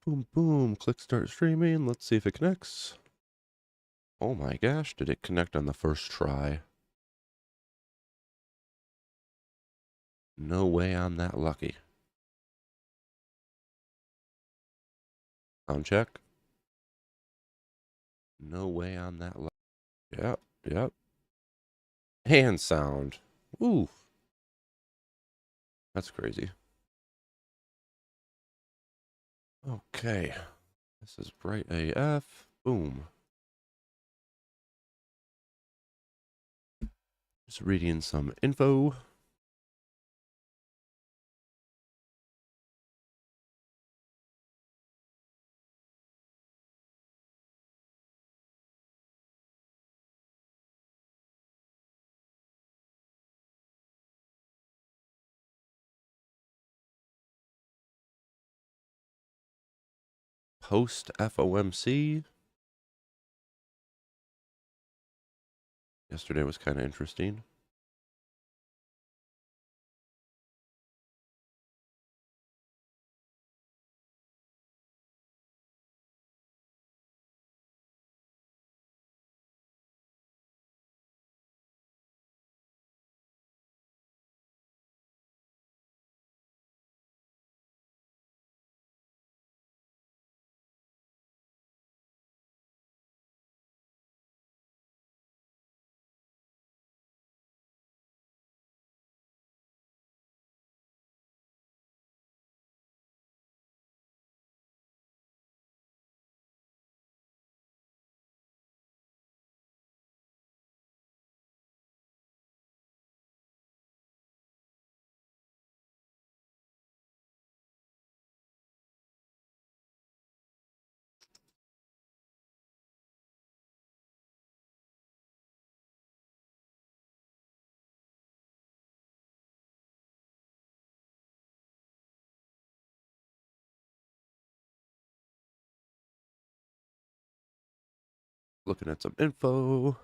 Boom, boom. Click start streaming. Let's see if it connects. Oh my gosh, did it connect on the first try? No way I'm that lucky. Sound check. No way I'm that lucky. Yep, yep. Hand sound. Ooh. That's crazy. Okay. This is bright AF. Boom. Just reading some info. Post FOMC. Yesterday was kind of interesting. Looking at some info.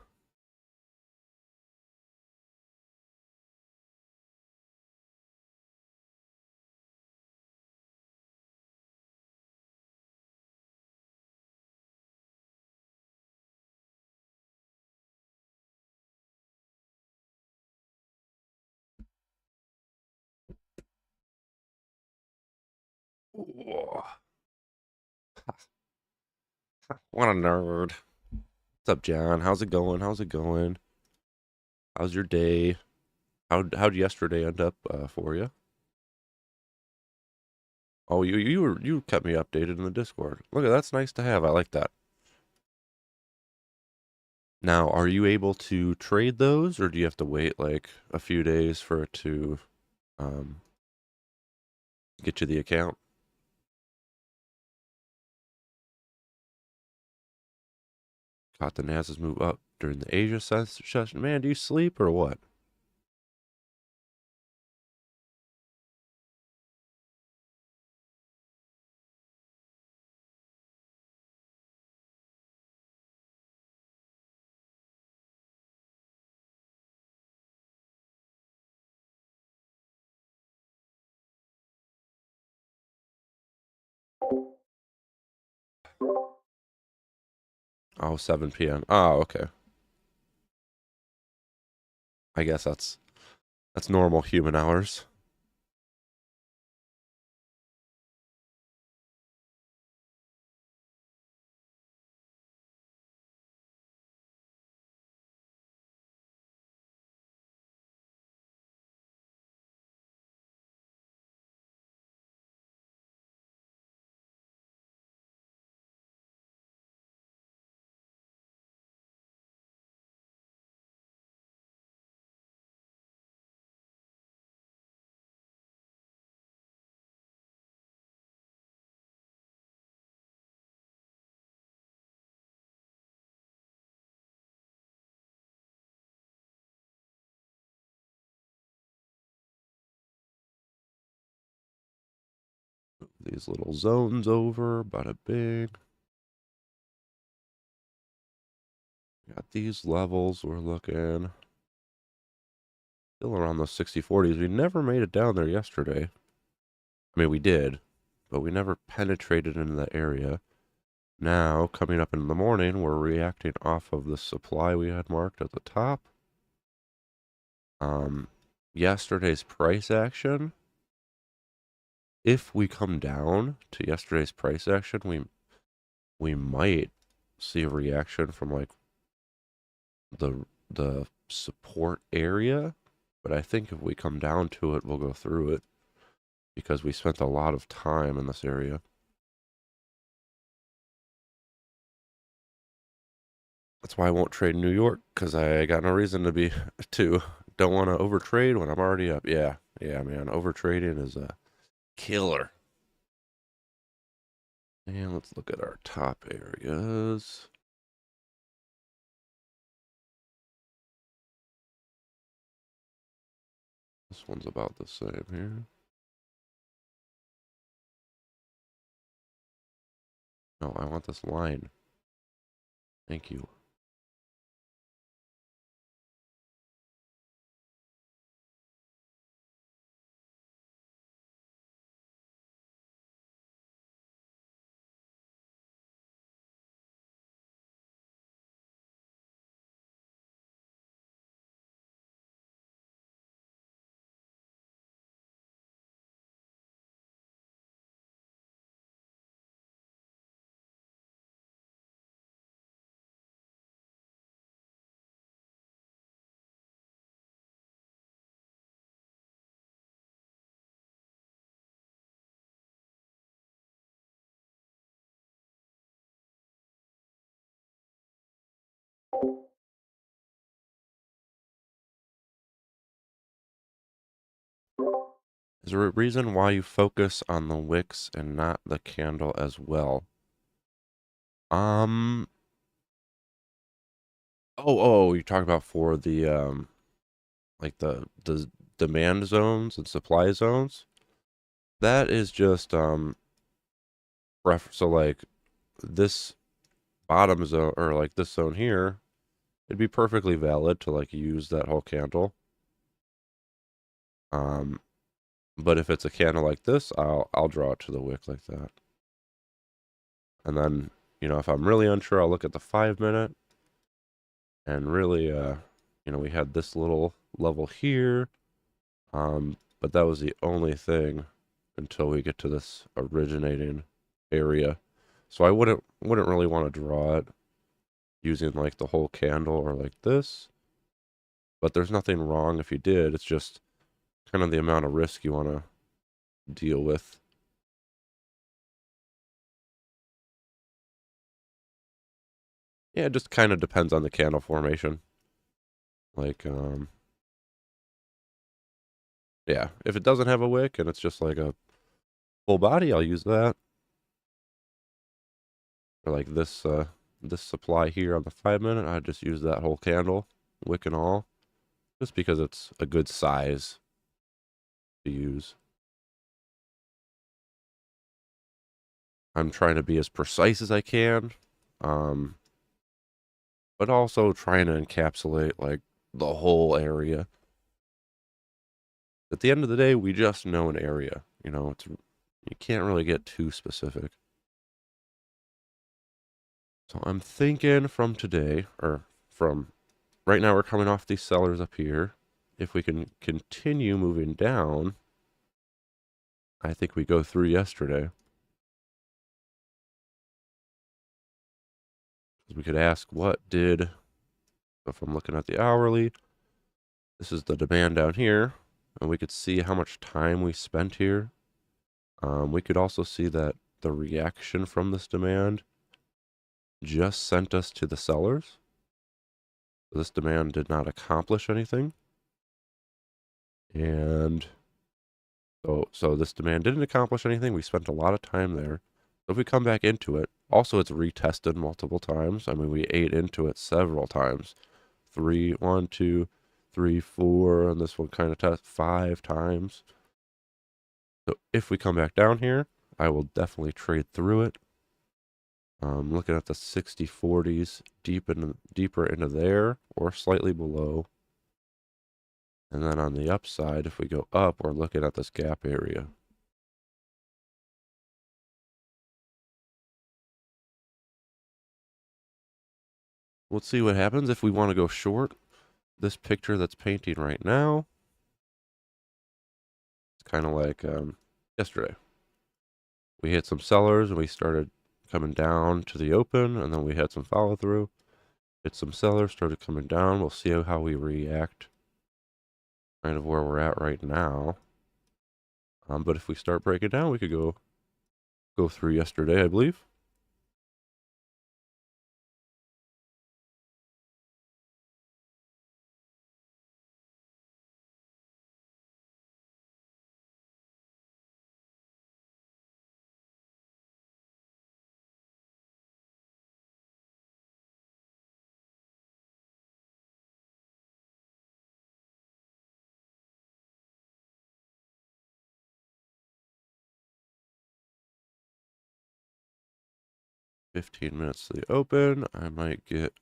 Whoa. What a nerd. What's up, John? How's it going? How's it going? How's your day? How'd yesterday end up for you? Oh, you kept me updated in the Discord. Look, that's nice to have. I like that. Now, are you able to trade those, or do you have to wait like a few days for it to um, get you the account? Caught the NASA's move up during the Asia session. Man, do you sleep or what? Oh, 7 p.m. Oh, okay. I guess that's normal human hours. These little zones over, bada bing. Got these levels we're looking. Still around those 60-40s. We never made it down there yesterday. I mean, we did, but we never penetrated into the area. Now, coming up in the morning, we're reacting off of the supply we had marked at the top. Yesterday's price action, if we come down to yesterday's price action, we might see a reaction from like the support area, but I think if we come down to it, we'll go through it because we spent a lot of time in this area. That's why I won't trade New York, because I got no reason to don't want to overtrade when I'm already up. Yeah, man, overtrading is a killer. And let's look at our top areas. This one's about the same here. No, I want this line. Thank you. Is there a reason why you focus on the wicks and not the candle as well? Um, you're talking about for the like the demand zones and supply zones? That is just so like this bottom zone or like this zone here, it'd be perfectly valid to like use that whole candle. Um, but if it's a candle like this, I'll draw it to the wick like that. And then, if I'm really unsure, I'll look at the 5 minute and really we had this little level here. But that was the only thing until we get to this originating area. So I wouldn't really want to draw it using like the whole candle or like this. But there's nothing wrong if you did. It's just kind of the amount of risk you want to deal with. Yeah, it just kind of depends on the candle formation. Like, yeah, if it doesn't have a wick and it's just like a full body, I'll use that. Or like this supply here on the 5 minute, I just use that whole candle, wick and all, just because it's a good size to use. I'm trying to be as precise as I can, um, but also trying to encapsulate like the whole area. At the end of the day, we just know an area. You can't really get too specific. So I'm thinking from today, or from right now, we're coming off these sellers up here. If we can continue moving down, I think we go through yesterday. We could ask if I'm looking at the hourly, this is the demand down here, and we could see how much time we spent here. We could also see that the reaction from this demand just sent us to the sellers. This demand did not accomplish anything. And so this demand didn't accomplish anything. We spent a lot of time there. So if we come back into it, also it's retested multiple times. I mean, we ate into it several times. 1, 2, 3, 4, and this one kind of test 5 times. So if we come back down here, I will definitely trade through it. Looking at the 60/40s deeper into there or slightly below. And then on the upside, if we go up, we're looking at this gap area. Let's see what happens if we want to go short this picture that's painting right now. It's kind of like yesterday. We hit some sellers and we started coming down to the open, and then we had some follow through. Hit some sellers, started coming down. We'll see how we react. Kind of where we're at right now. But if we start breaking down, we could go through yesterday, I believe. $15 minutes to the open. I might get...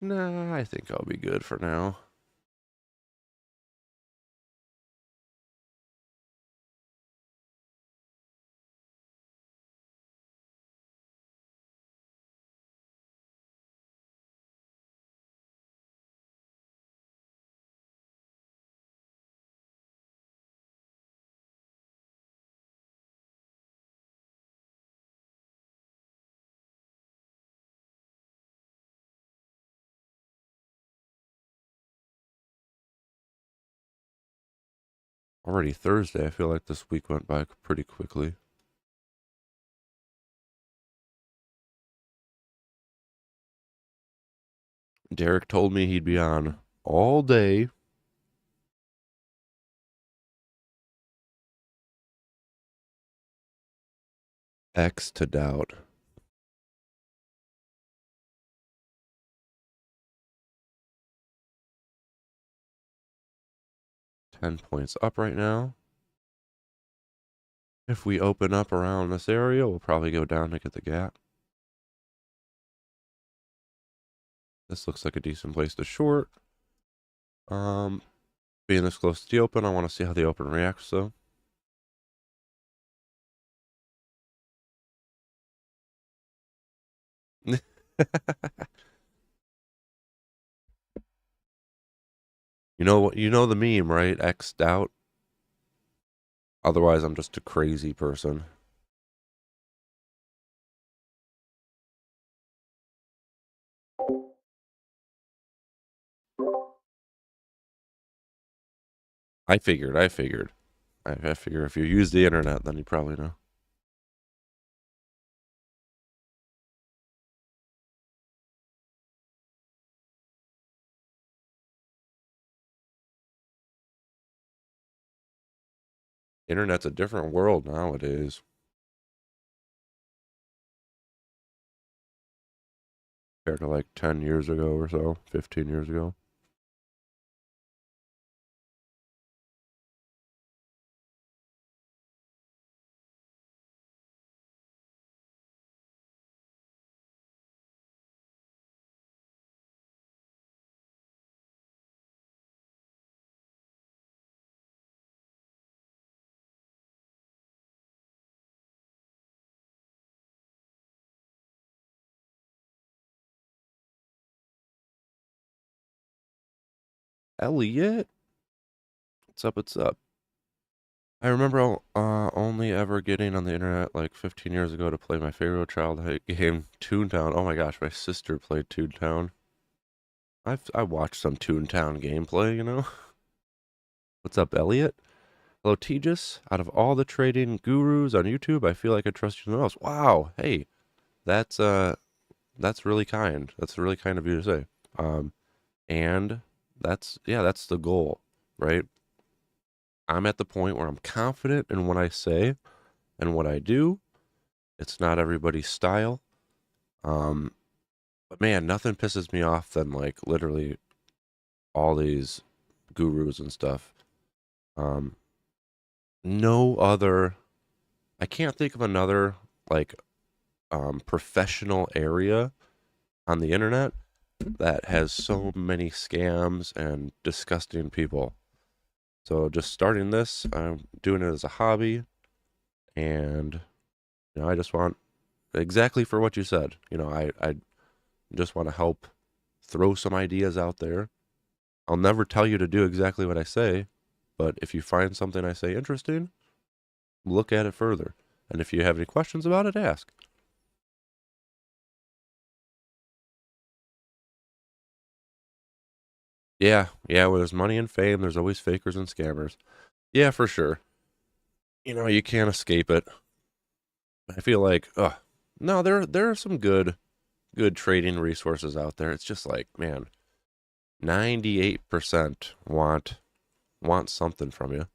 Nah, I think I'll be good for now. Already Thursday. I feel like this week went by pretty quickly. Derek told me he'd be on all day. X to doubt. $10 up right now. If we open up around this area, we'll probably go down to get the gap. This looks like a decent place to short. Being this close to the open, I want to see how the open reacts, though. You know what? You know the meme, right? X'd out. Otherwise, I'm just a crazy person. I figured. I figure if you use the internet, then you probably know. Internet's a different world nowadays. Compared to like 10 years ago or so, 15 years ago. Elliot? What's up? What's up? I remember only ever getting on the internet like 15 years ago to play my favorite childhood game, Toontown. Oh my gosh, my sister played Toontown. I watched some Toontown gameplay, you know? What's up, Elliot? Hello, Tejas. Out of all the trading gurus on YouTube, I feel like I trust you the most. Wow. Hey, that's really kind. That's really kind of you to say. And that's the goal, right? I'm at the point where I'm confident in what I say and what I do. It's not everybody's style. But man, nothing pisses me off than like literally all these gurus and stuff. No other, I can't think of another like professional area on the internet that has so many scams and disgusting people. So just starting this, I'm doing it as a hobby, and I just want exactly for what you said. I Just want to help throw some ideas out there. I'll never tell you to do exactly what I say, but if you find something I say interesting, look at it further. And if you have any questions about it, ask. Yeah, where there's money and fame, there's always fakers and scammers. Yeah, for sure. You can't escape it. I feel like, no, there are some good trading resources out there. It's just like, man, 98% want something from you.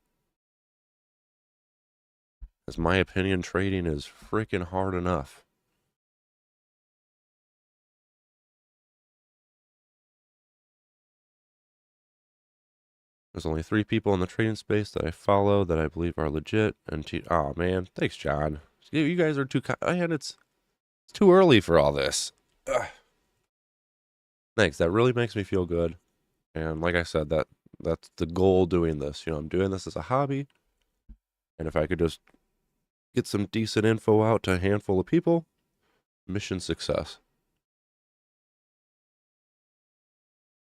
As my opinion, trading is freaking hard enough. There's only 3 people in the trading space that I follow that I believe are legit. And oh man, thanks, John. You guys are too and it's too early for all this. Ugh. Thanks. That really makes me feel good. And like I said, that's the goal doing this. I'm doing this as a hobby. And if I could just get some decent info out to a handful of people, mission success.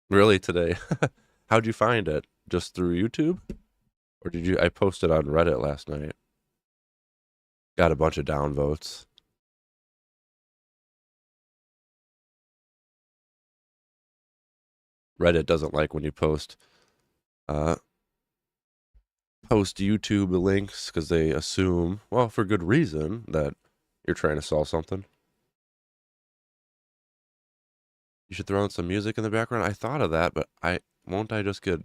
Really today. How'd you find it? Just through YouTube? Or I posted on Reddit last night. Got a bunch of downvotes. Reddit doesn't like when you post YouTube links because they assume, well, for good reason, that you're trying to sell something. You should throw in some music in the background. I thought of that, but won't I just get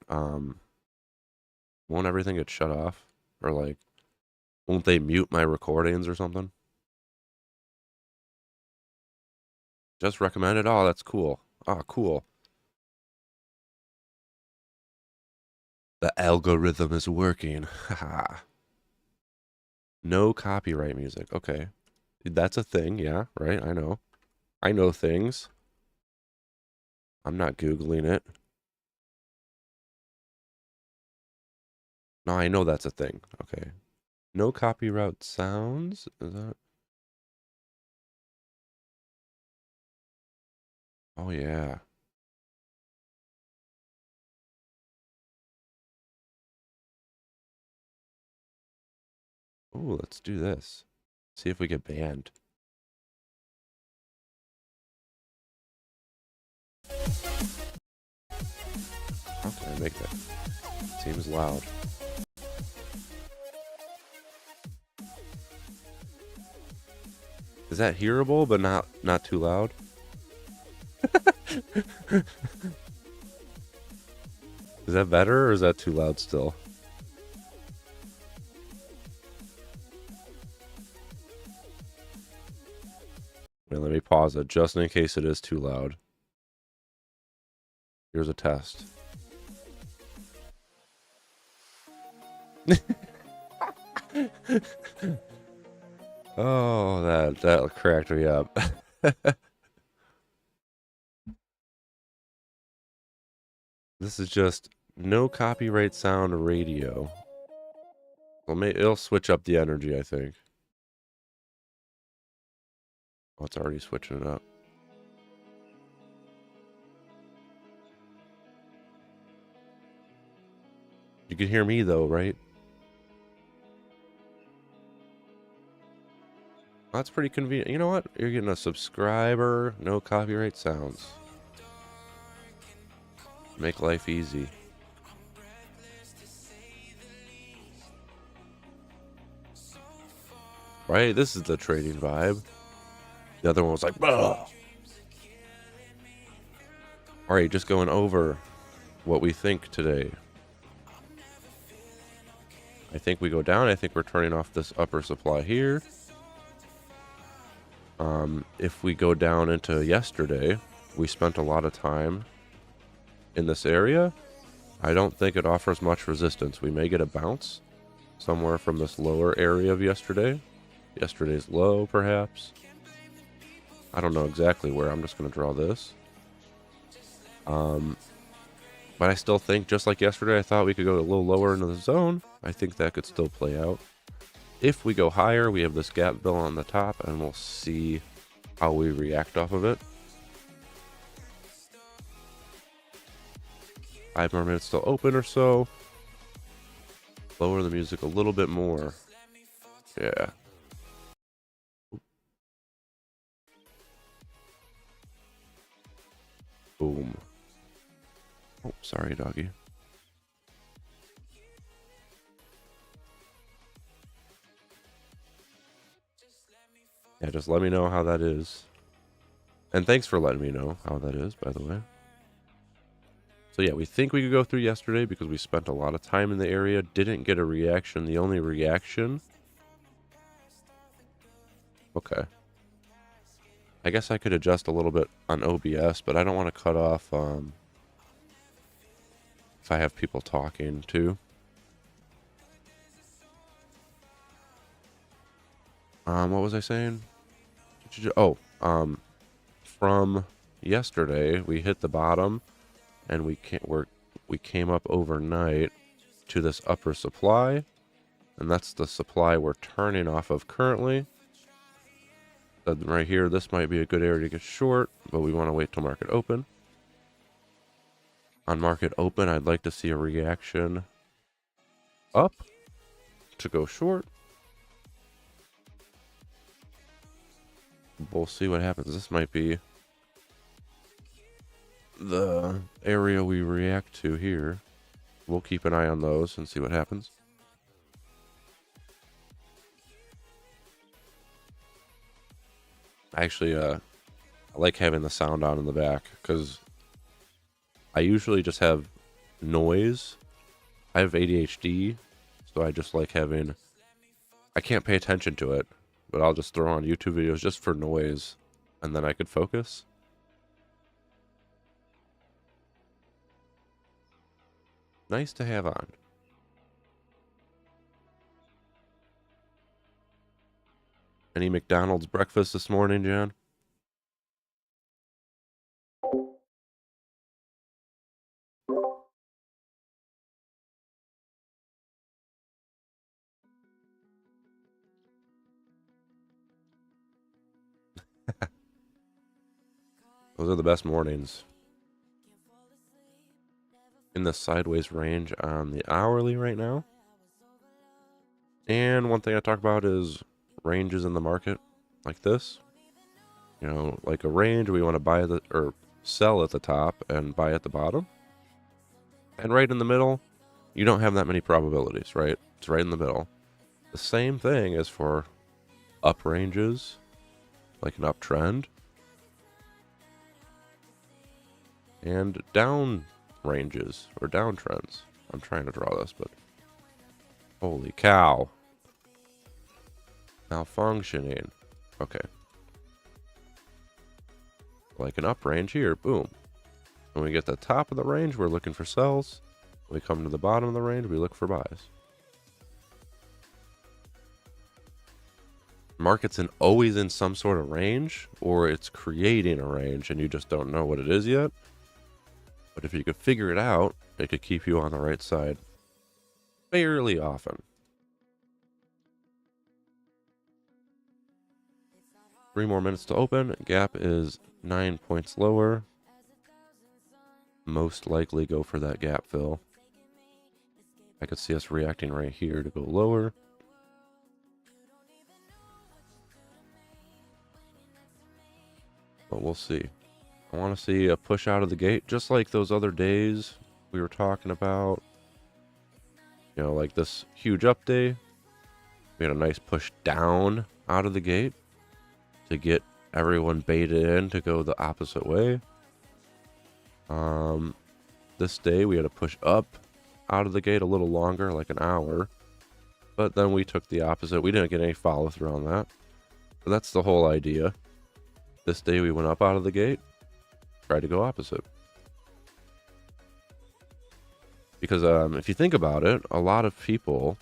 won't everything get shut off? Or like, won't they mute my recordings or something? Just recommended. Oh, that's cool. Oh, cool. The algorithm is working. Haha. No copyright music. Okay. That's a thing, yeah, right? I know. I know things. I'm not Googling it. No, I know that's a thing. Okay. No copyright sounds? Is that? Oh, yeah. Oh, let's do this. See if we get banned. How can I make that? Seems loud. Is that hearable but not too loud? Is that better or is that too loud still? Wait, let me pause it just in case it is too loud. Here's a test. Oh, that cracked me up. This is just no copyright sound radio. Well, it'll switch up the energy, I think. Oh, it's already switching it up. You can hear me though, right? That's pretty convenient. You know what? You're getting a subscriber, no copyright sounds. Make life easy. Right? This is the trading vibe. The other one was like, ugh. Alright, just going over what we think today. I think we go down. I think we're turning off this upper supply here. If we go down into yesterday, we spent a lot of time in this area. I don't think it offers much resistance. We may get a bounce somewhere from this lower area of yesterday. Yesterday's low, perhaps. I don't know exactly where. I'm just going to draw this. But I still think, just like yesterday, I thought we could go a little lower into the zone. I think that could still play out. If we go higher, we have this gap fill on the top, and we'll see how we react off of it. 5 more minutes to open or so. Lower the music a little bit more. Yeah. Boom. Oh, sorry, doggy. Yeah, just let me know how that is. And thanks for letting me know how that is, by the way. So yeah, we think we could go through yesterday because we spent a lot of time in the area. Didn't get a reaction. The only reaction... Okay. I guess I could adjust a little bit on OBS, but I don't want to cut off if I have people talking too. What was I saying? Oh, from yesterday we hit the bottom, and we came up overnight to this upper supply, and that's the supply we're turning off of currently. Right here, this might be a good area to get short, but we want to wait till market open. On market open, I'd like to see a reaction up to go short. We'll see what happens. This might be the area we react to here. We'll keep an eye on those and see what happens. Actually, I like having the sound on in the back because I usually just have noise. I have ADHD, so I just like having... I can't pay attention to it, but I'll just throw on YouTube videos just for noise, and then I could focus. Nice to have on. Any McDonald's breakfast this morning, John? Those are the best mornings. In the sideways range on the hourly right now. And one thing I talk about is ranges in the market like this. You know, like a range, we want to buy or sell at the top and buy at the bottom. And right in the middle, you don't have that many probabilities, right? It's right in the middle. The same thing is for up ranges, like an uptrend, and down ranges or downtrends. I'm trying to draw this, but holy cow. Malfunctioning. Okay. Like an up range here, boom. When we get the top of the range, we're looking for sells. When we come to the bottom of the range, we look for buys. Market's always in some sort of range, or it's creating a range and you just don't know what it is yet. But if you could figure it out, it could keep you on the right side fairly often. 3 more minutes to open. Gap is 9 points lower. Most likely go for that gap fill. I could see us reacting right here to go lower. But we'll see. I want to see a push out of the gate, just like those other days we were talking about. You know, like this huge up day. We had a nice push down out of the gate to get everyone baited in to go the opposite way. This day we had a push up out of the gate a little longer, like an hour. But then we took the opposite. We didn't get any follow through on that. But that's the whole idea. This day we went up out of the gate, tried to go opposite. Because if you think about it, a lot of people,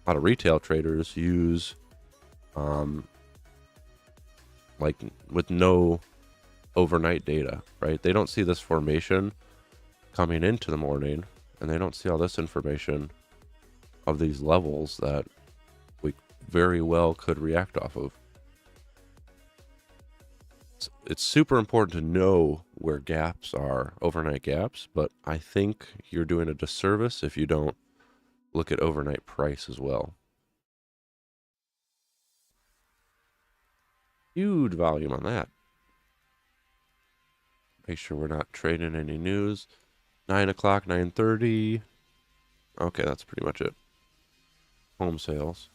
a lot of retail traders use, like with no overnight data, right? They don't see this formation coming into the morning, and they don't see all this information of these levels that we very well could react off of. It's super important to know where gaps are, overnight gaps, but I think you're doing a disservice if you don't look at overnight price as well. Huge volume on that. Make sure we're not trading any news. 9 o'clock, 9:30. Okay, that's pretty much it. Home sales.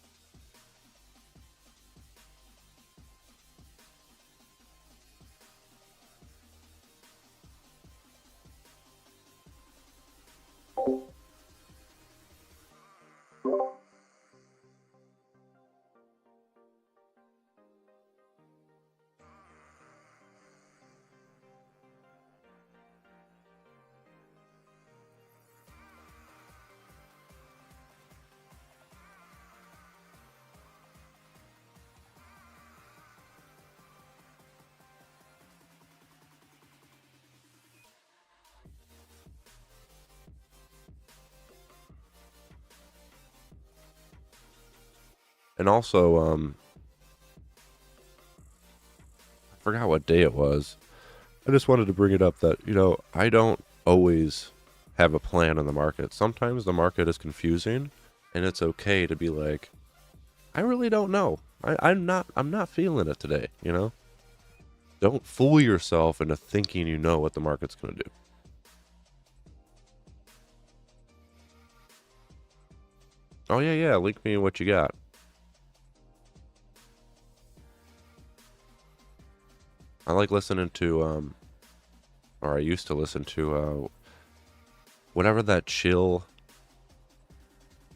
And also, I forgot what day it was. I just wanted to bring it up that, I don't always have a plan in the market. Sometimes the market is confusing, and it's okay to be like, I really don't know. I'm not feeling it today. Don't fool yourself into thinking you know what the market's going to do. Oh, yeah, yeah, link me what you got. I like listening to, or I used to listen to, whatever that it's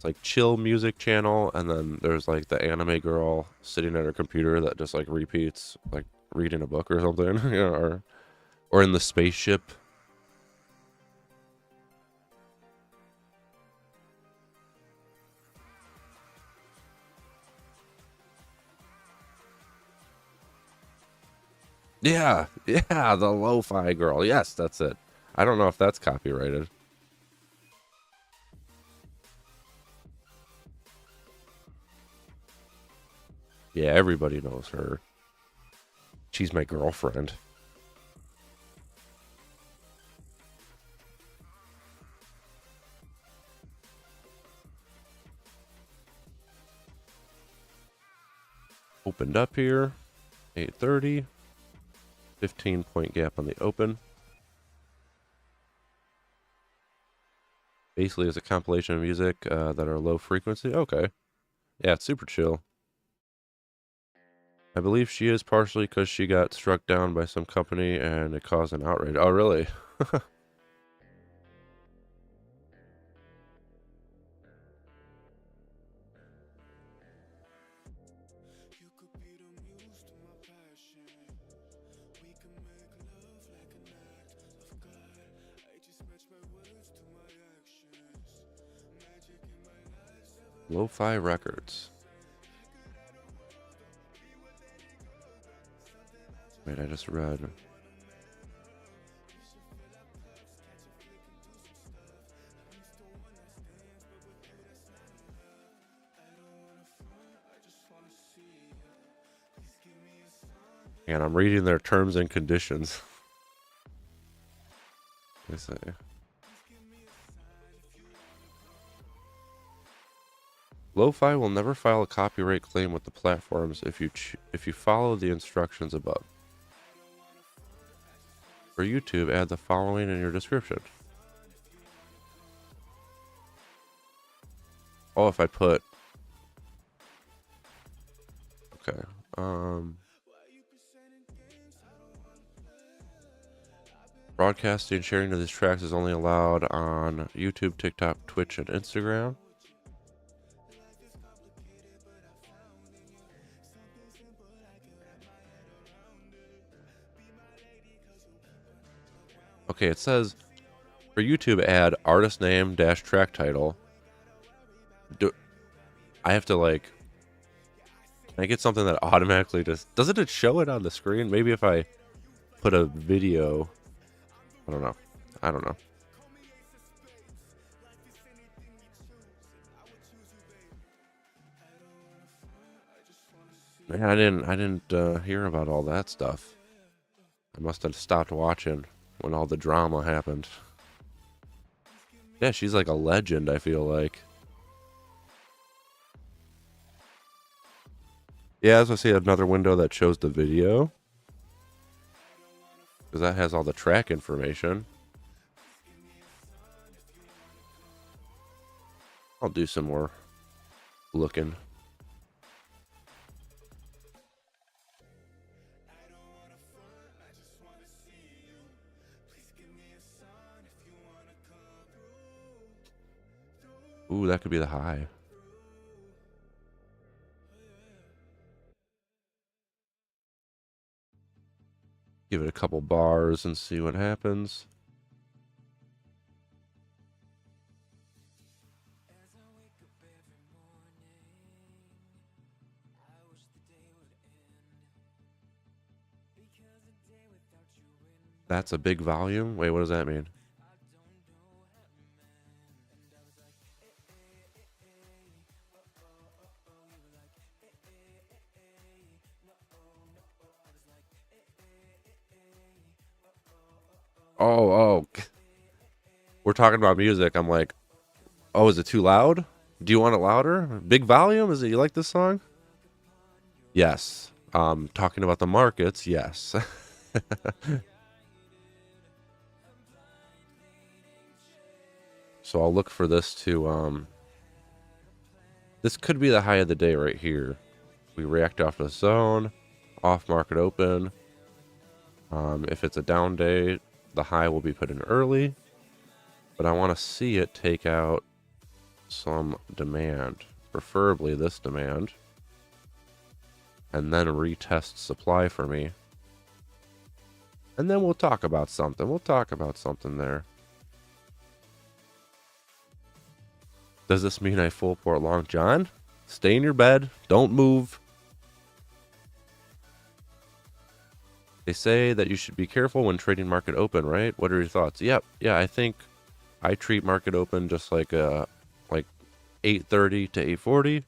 like chill music channel, and then there's like the anime girl sitting at her computer that just like repeats, like reading a book or something, or in the spaceship. Yeah, yeah, the lo-fi girl. Yes, that's it. I don't know if that's copyrighted. Yeah, everybody knows her. She's my girlfriend. Opened up here, 8:30, 15-point gap on the open. Basically, it's a compilation of music that are low frequency. Okay, yeah, it's super chill. I believe she is partially because she got struck down by some company and it caused an outrage. Oh, really? Lo-fi records. Wait, I just read. And I'm reading their terms and conditions. They say. Lo-fi will never file a copyright claim with the platforms if you follow the instructions above. For YouTube, add the following in your description. Oh, if I put... Okay. Broadcasting and sharing of these tracks is only allowed on YouTube, TikTok, Twitch, and Instagram. Okay, it says for YouTube, add artist name dash track title. I have to like... Can I get something that automatically just... Doesn't it show it on the screen? Maybe if I put a video... I don't know. I don't know. Man, I didn't hear about all that stuff. I must have stopped watching when all the drama happened. Yeah, she's like a legend, I feel like. Yeah, as I see another window that shows the video. Because that has all the track information. I'll do some more looking. Ooh, that could be the high. Give it a couple bars and see what happens. That's a big volume? Wait, what does that mean? Oh. We're talking about music. I'm like, oh, is it too loud? Do you want it louder? Big volume? Is it, you like this song? Yes. Talking about the markets, yes. So I'll look for this to, this could be the high of the day right here. We react off the zone, off market open. If it's a down day, the high will be put in early. But I want to see it take out some demand, preferably this demand, and then retest supply for me. And then we'll talk about something. We'll talk about something there. Does this mean I full port long? John, stay in your bed. Don't move. They say that you should be careful when trading market open, right? What are your thoughts? Yep. Yeah, I think I treat market open just like 8:30 to 8:40.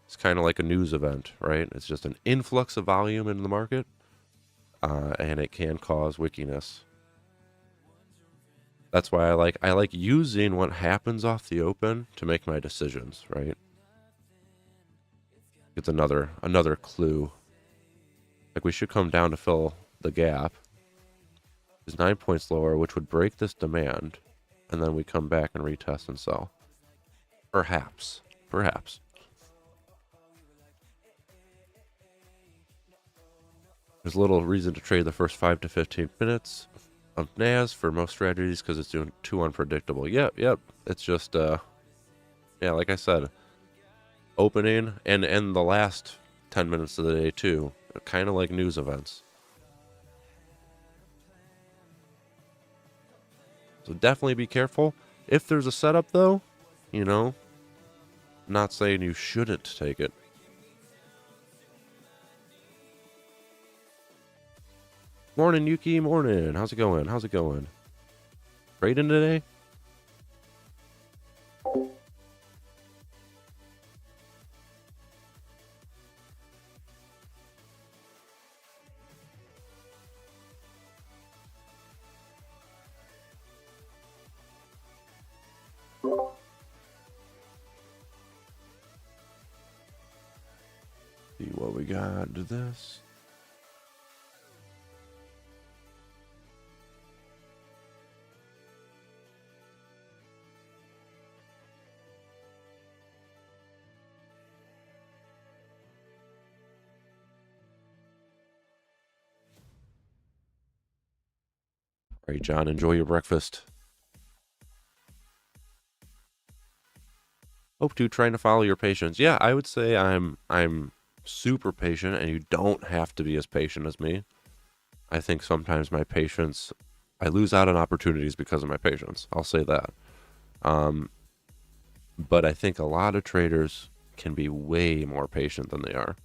It's kind of like a news event, right? It's just an influx of volume in the market, and it can cause wickiness. That's why I like using what happens off the open to make my decisions, right? It's another clue. Like we should come down to fill the gap. Is 9 points lower, which would break this demand, and then we come back and retest and sell. Perhaps. There's little reason to trade the first 5 to 15 minutes of NAS for most strategies because it's doing too unpredictable. Yep. It's just, yeah, like I said, opening and the last 10 minutes of the day too, kind of like news events. So definitely be careful. If there's a setup though, you know, not saying you shouldn't take it. Morning, Yuki. Morning. How's it going? Trading today? See what we got to this. All right, John, enjoy your breakfast. Hope to trying to follow your patience. Yeah, I would say I'm super patient, and you don't have to be as patient as me. I think sometimes my patience, I lose out on opportunities because of my patience. I'll say that. But I think a lot of traders can be way more patient than they are.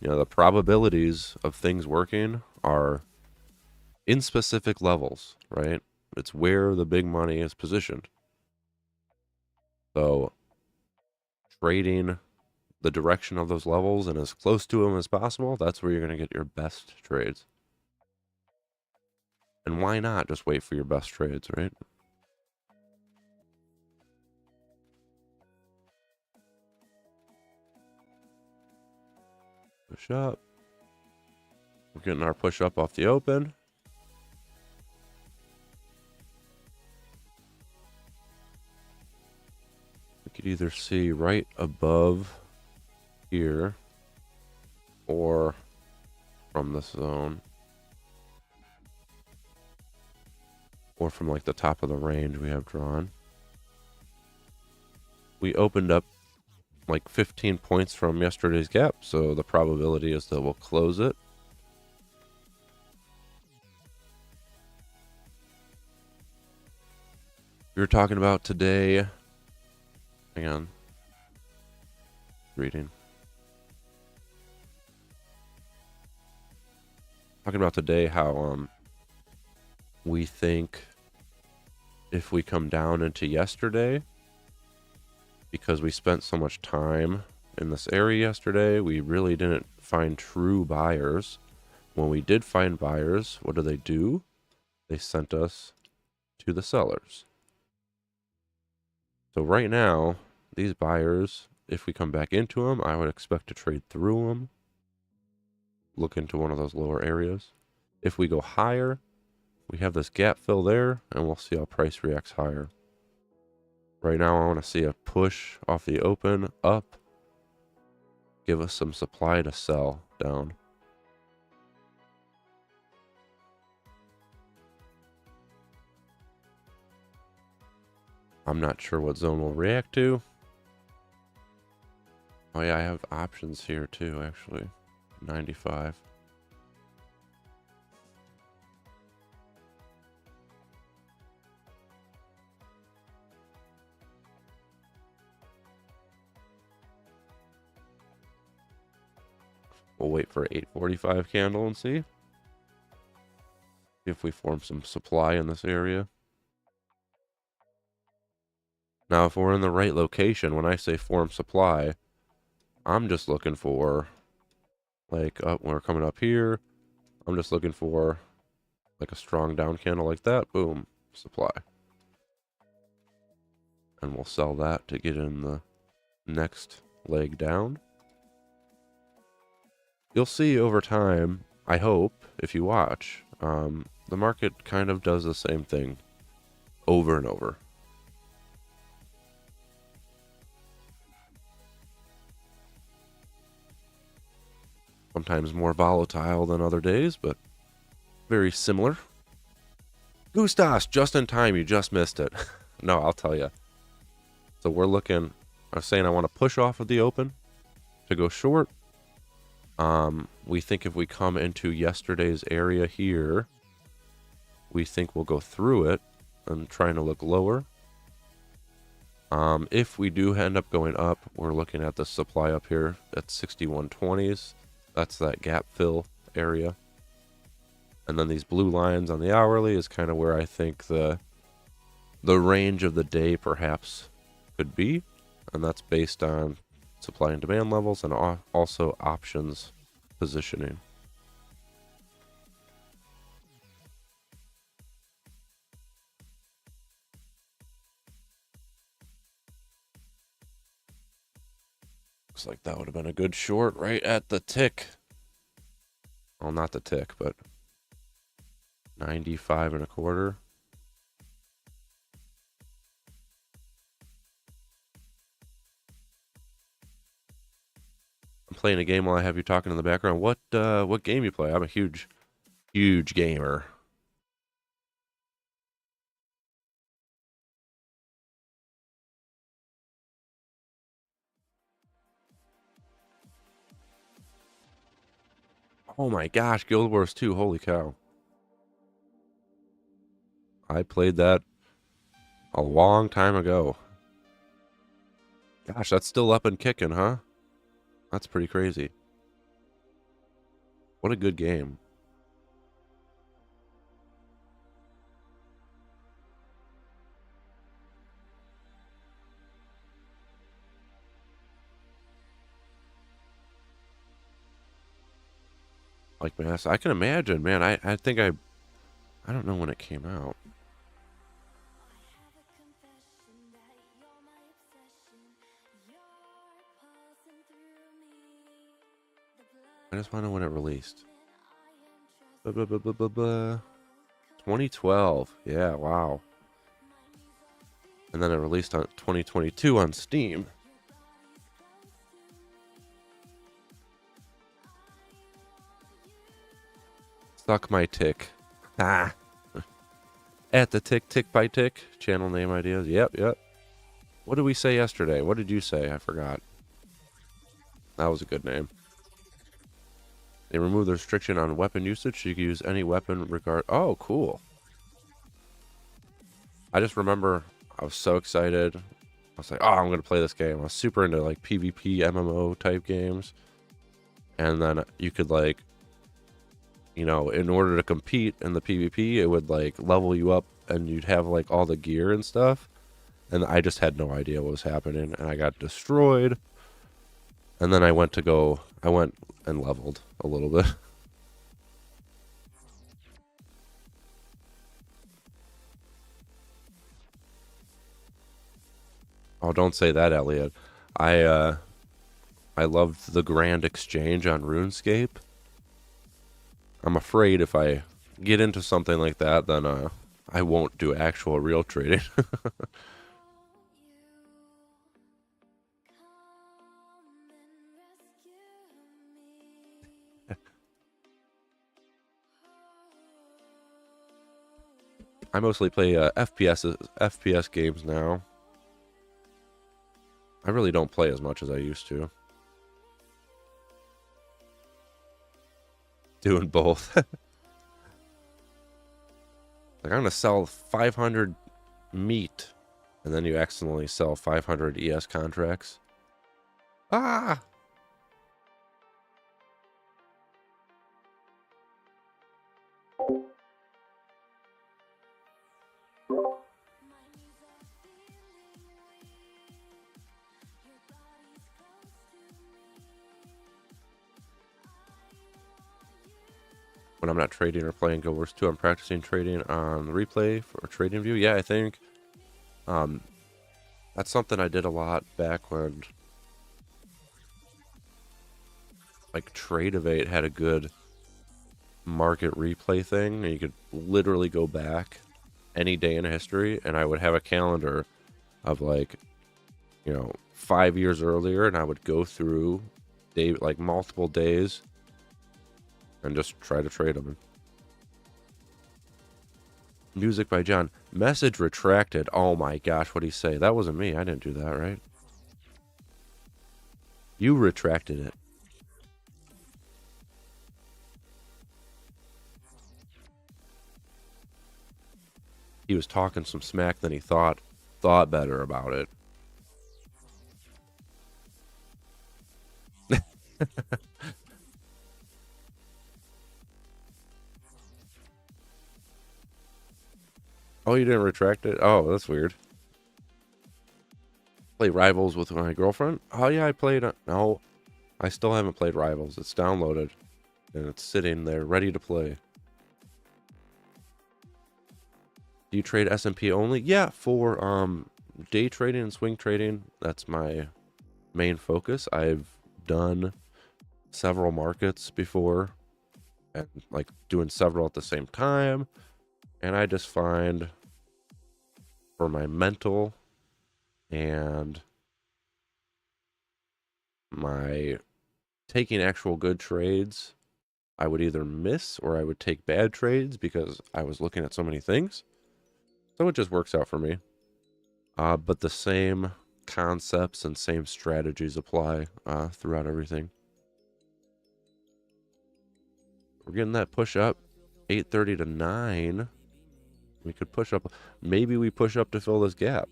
You know, the probabilities of things working are in specific levels, right? It's where the big money is positioned. So trading the direction of those levels and as close to them as possible, that's where you're going to get your best trades. And why not just wait for your best trades, right? Push up. We're getting our push up off the open. We could either see right above here or from this zone or from like the top of the range we have drawn. We opened up like 15 points from yesterday's gap, so the probability is that we'll close it. We were talking about today. Hang on. Reading. Talking about today how we think if we come down into yesterday, because we spent so much time in this area yesterday, we really didn't find true buyers. When we did find buyers, what do? They sent us to the sellers. So right now, these buyers, if we come back into them, I would expect to trade through them. Look into one of those lower areas. If we go higher, we have this gap fill there, and we'll see how price reacts higher. Right now, I want to see a push off the open up. Give us some supply to sell down. I'm not sure what zone we'll react to. Oh yeah, I have options here too, actually. 95. We'll wait for 845 candle and see if we form some supply in this area. Now, if we're in the right location, when I say form supply, I'm just looking for, like, when we're coming up here, I'm just looking for, like, a strong down candle like that. Boom, supply. And we'll sell that to get in the next leg down. You'll see over time, I hope, if you watch, the market kind of does the same thing over and over. Sometimes more volatile than other days, but very similar. Gustas, just in time, you just missed it. No, I'll tell you. So we're looking, I was saying I want to push off of the open to go short. We think if we come into yesterday's area here, we think we'll go through it and trying to look lower. If we do end up going up, we're looking at the supply up here at 6120s. That's that gap fill area. And then these blue lines on the hourly is kind of where I think the range of the day perhaps could be. And that's based on supply and demand levels and also options positioning. Looks like that would have been a good short right at the tick. Well, not the tick, but 95 and a quarter. I'm playing a game while I have you talking in the background. What game you play? I'm a huge gamer. Oh my gosh, Guild Wars 2, holy cow. I played that a long time ago. Gosh, that's still up and kicking, huh? That's pretty crazy. What a good game. Like mass, I can imagine, man. I think I don't know when it came out. I just want to know when it released. 2012. Yeah, wow. And then it released on 2022 on Steam. Suck my tick. Ah. At the tick by tick. Channel name ideas. Yep. What did we say yesterday? What did you say? I forgot. That was a good name. They removed the restriction on weapon usage. You can use any weapon regard. Oh, cool. I just remember I was so excited. I was like, oh, I'm going to play this game. I was super into like PvP, MMO type games. And then you could like, you know, in order to compete in the PvP, it would like level you up and you'd have like all the gear and stuff. And I just had no idea what was happening and I got destroyed. And then I went and leveled a little bit. Oh, don't say that, Elliot. I loved the Grand Exchange on RuneScape. I'm afraid if I get into something like that, then I won't do actual real trading. I mostly play FPS games now. I really don't play as much as I used to. Doing both. Like I'm gonna sell 500 meat, and then you accidentally sell 500 ES contracts. Ah! When I'm not trading or playing Guild Wars 2, I'm practicing trading on the replay for Trading View. Yeah, I think that's something I did a lot back when like Tradeovate had a good market replay thing, and you could literally go back any day in history, and I would have a calendar of like, you know, 5 years earlier, and I would go through like multiple days and just try to trade them. Music by John. Message retracted. Oh my gosh, what did he say? That wasn't me. I didn't do that, right? You retracted it. He was talking some smack, then he thought better about it. Oh, you didn't retract it? Oh, that's weird. Play Rivals with my girlfriend? Oh yeah, I played. No, I still haven't played Rivals. It's downloaded and it's sitting there ready to play. Do you trade S&P only? Yeah, for day trading and swing trading. That's my main focus. I've done several markets before and like doing several at the same time, and I just find for my mental and my taking actual good trades, I would either miss or I would take bad trades because I was looking at so many things. So it just works out for me. But the same concepts and same strategies apply throughout everything. We're getting that push up, 8:30 to 9. We could push up. Maybe we push up to fill this gap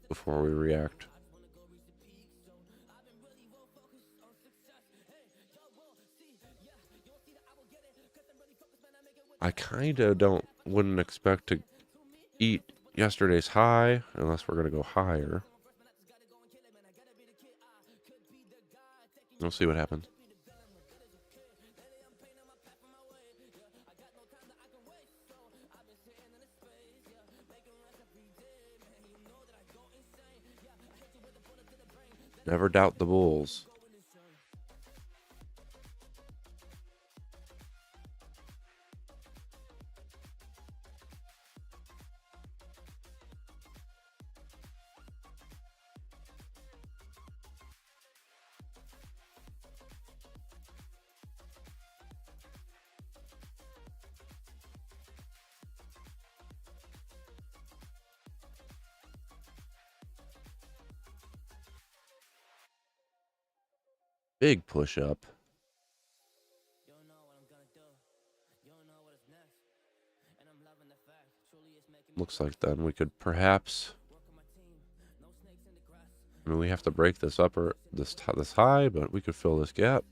before we react. I kind of wouldn't expect to eat yesterday's high unless we're going to go higher. We'll see what happens. Never doubt the bulls. Big push up. Looks like then we could perhaps. I mean, we have to break this upper this high, but we could fill this gap.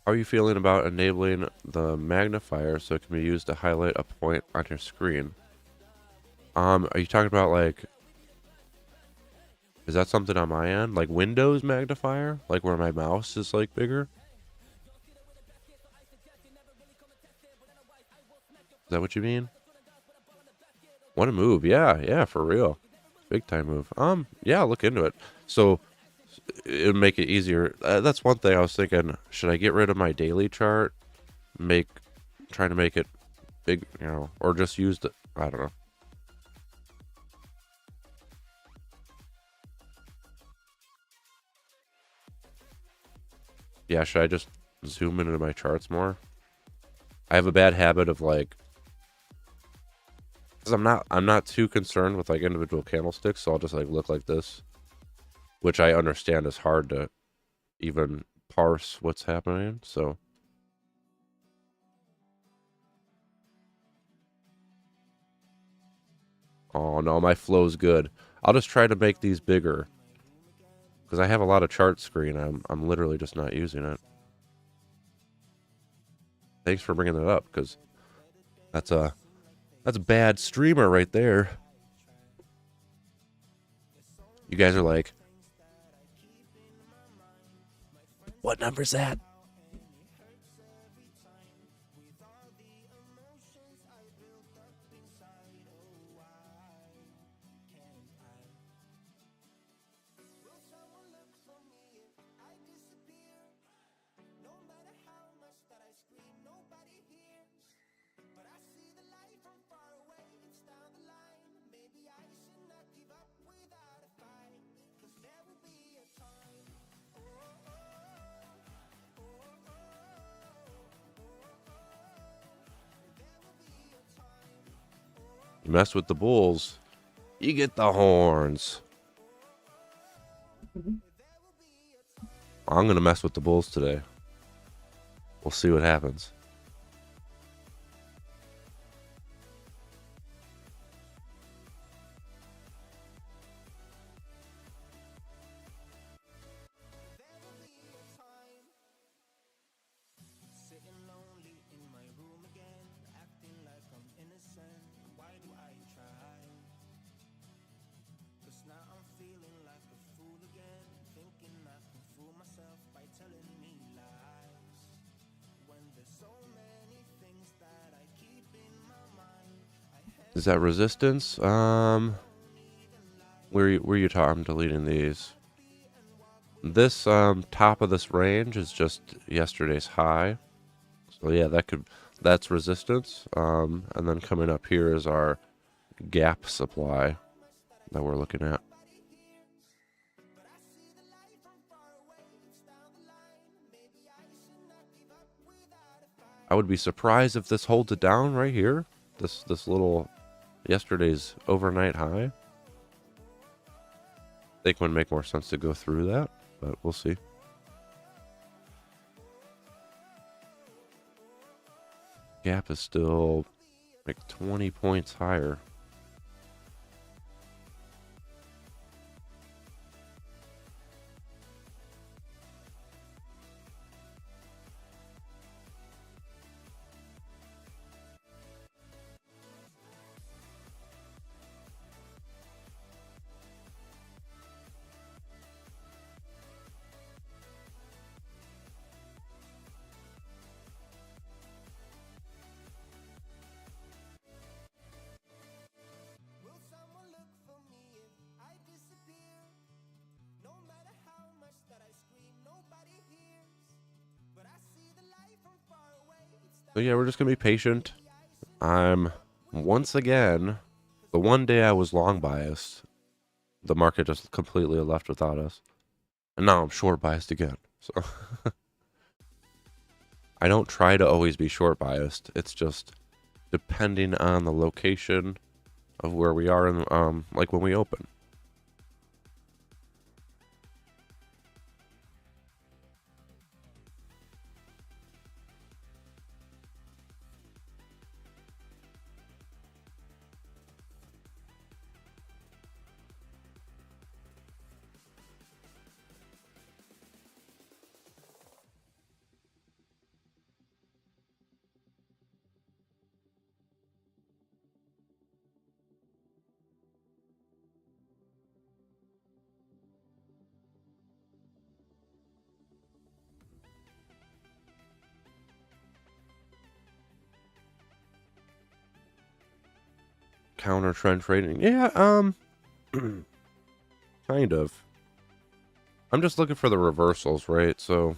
How are you feeling about enabling the magnifier so it can be used to highlight a point on your screen? Are you talking about like, is that something on my end? Like Windows magnifier? Like where my mouse is like bigger? Is that what you mean? What a move. Yeah, for real. Big time move. Yeah, I'll look into it. So it'll make it easier. That's one thing I was thinking. Should I get rid of my daily chart? Trying to make it big, or just use the, I don't know. Yeah, should I just zoom into my charts more? I have a bad habit of like, because I'm not too concerned with like individual candlesticks, so I'll just like look like this, which I understand is hard to even parse what's happening. So oh no, my flow's good. I'll just try to make these bigger because I have a lot of chart screen. I'm literally just not using it. Thanks for bringing that up because that's a bad streamer right there. You guys are like, what number's that? You mess with the bulls, you get the horns. I'm going to mess with the bulls today. We'll see what happens. Is that resistance? Where you talking? I'm deleting these. This top of this range is just yesterday's high. So yeah, that's resistance. And then coming up here is our gap supply that we're looking at. I would be surprised if this holds it down right here. This little yesterday's overnight high. I think it would make more sense to go through that, but we'll see. Gap is still like 20 points higher. So yeah, we're just going to be patient. I'm, once again, the one day I was long biased, the market just completely left without us. And now I'm short biased again. So I don't try to always be short biased. It's just depending on the location of where we are in, like when we open. Counter trend trading. Yeah, kind of. I'm just looking for the reversals, right? So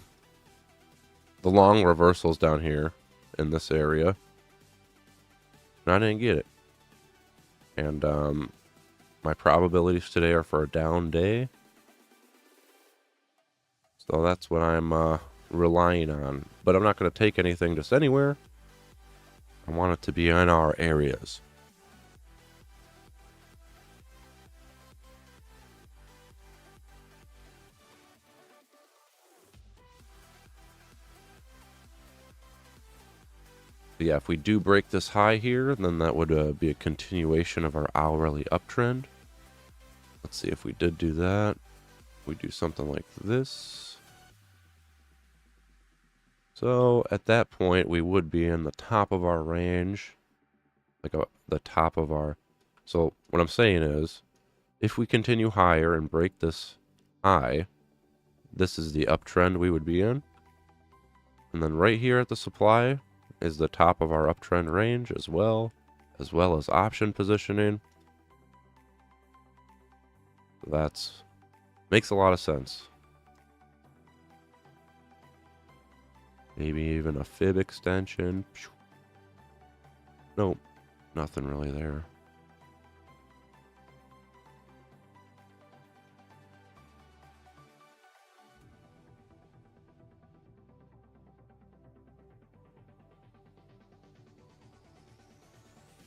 the long reversals down here in this area. And I didn't get it. And my probabilities today are for a down day. So that's what I'm relying on. But I'm not going to take anything just anywhere. I want it to be in our areas. But yeah, if we do break this high here, then that would be a continuation of our hourly uptrend. Let's see if we did do that. We do something like this. So at that point, we would be in the top of our range, like the top of our. So what I'm saying is, if we continue higher and break this high, this is the uptrend we would be in. And then right here at the supply is the top of our uptrend range as well as option positioning. That's makes a lot of sense. Maybe even a fib extension. Nope, nothing really there.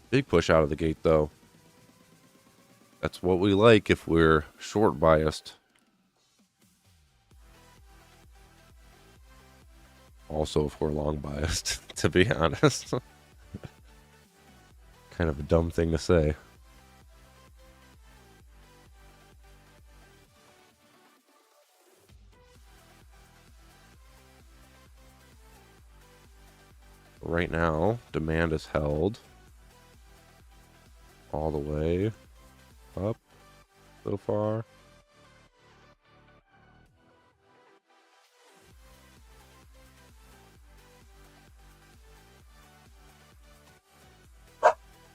Big push out of the gate, though. That's what we like if we're short biased. Also, if we're long biased, to be honest. Kind of a dumb thing to say. Right now, demand is held all the way up so far.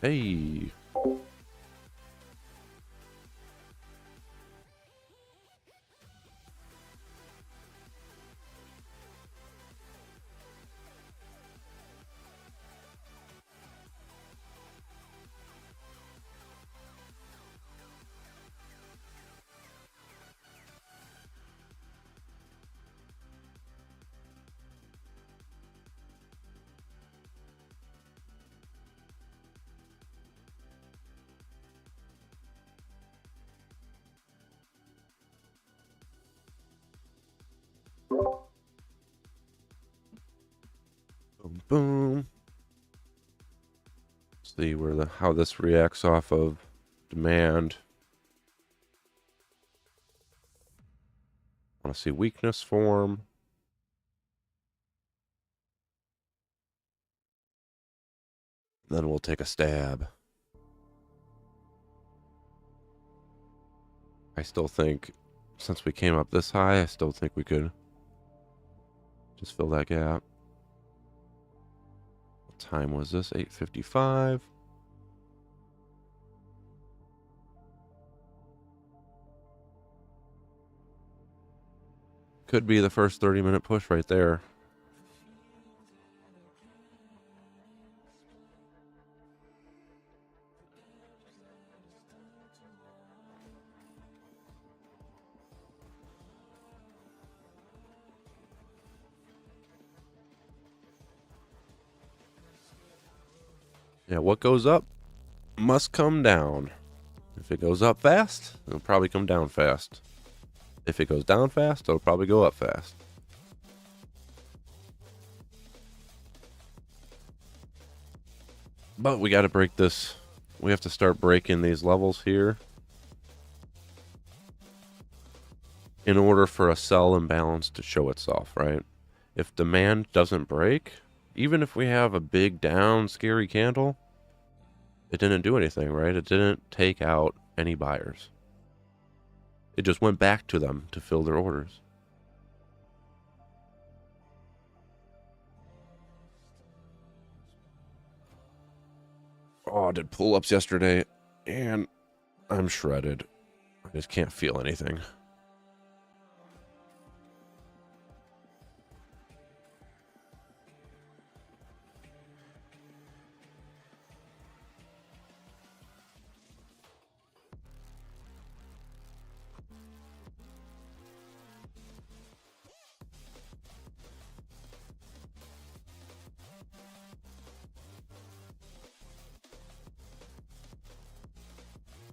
Hey. Boom, boom. See where how this reacts off of demand. Want to see weakness form. Then we'll take a stab. I still think, since we came up this high, I still think we could just fill that gap. What time was this? 8:55. Could be the first 30-minute push right there. Yeah, what goes up must come down. If it goes up fast, it'll probably come down fast. If it goes down fast, it'll probably go up fast. But we got to break this. We have to start breaking these levels here in order for a sell imbalance to show itself, right? If demand doesn't break, even if we have a big down scary candle, it didn't do anything, right? It didn't take out any buyers. It just went back to them to fill their orders. Oh, I did pull-ups yesterday, and I'm shredded. I just can't feel anything.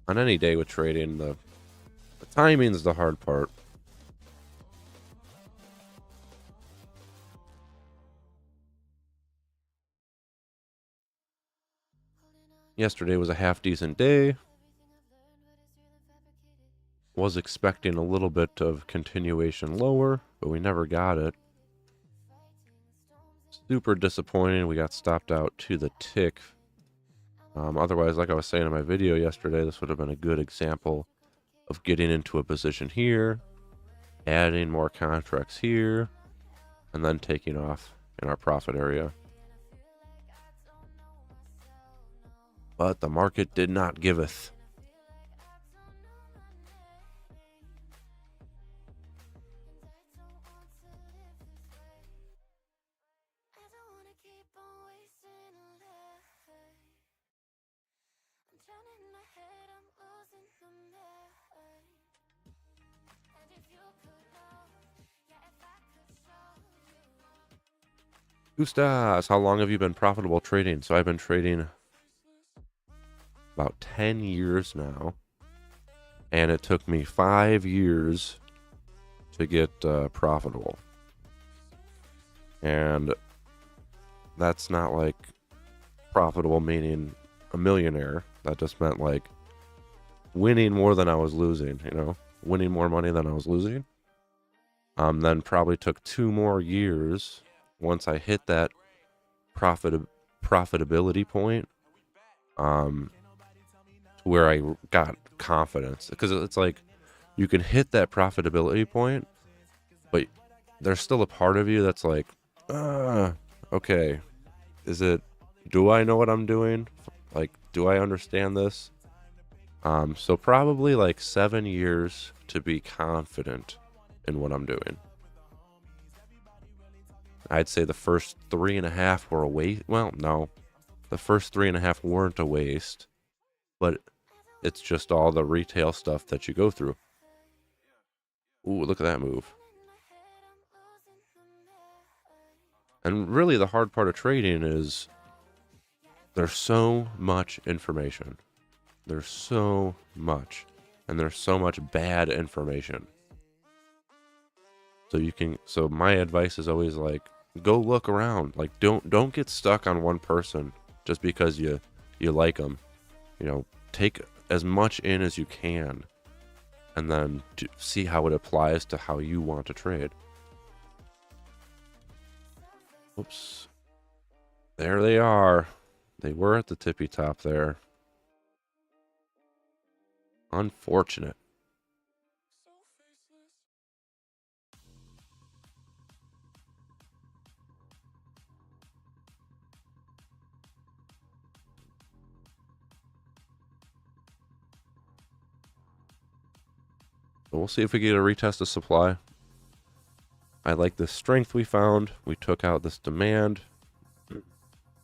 On any day with trading, the timing's the hard part. Yesterday was a half-decent day. Was expecting a little bit of continuation lower, but we never got it. Super disappointing. We got stopped out to the tick. Otherwise, like I was saying in my video yesterday, this would have been a good example of getting into a position here, adding more contracts here, and then taking off in our profit area. But the market did not giveth. Gustas, how long have you been profitable trading? So I've been trading about 10 years now, and it took me 5 years to get profitable. And that's not like profitable meaning a millionaire. That just meant like winning more than I was losing, you know, winning more money than I was losing. Then probably took 2 more years once I hit that profitability point, where I got confidence, because it's like you can hit that profitability point, but there's still a part of you that's like, okay, do I know what I'm doing? Like, do I understand this? So probably like 7 years to be confident in what I'm doing. I'd say the first 3.5 were a waste. Well, no, the first 3.5 weren't a waste, but it's just all the retail stuff that you go through. Ooh, look at that move. And really the hard part of trading is there's so much information. There's so much. And there's so much bad information. So my advice is always like, go look around. Like, don't get stuck on one person just because you like them. You know, take as much in as you can, and then see how it applies to how you want to trade. Oops. There they are. They were at the tippy top there. Unfortunate. But we'll see if we get a retest of supply. I like the strength we found. We took out this demand.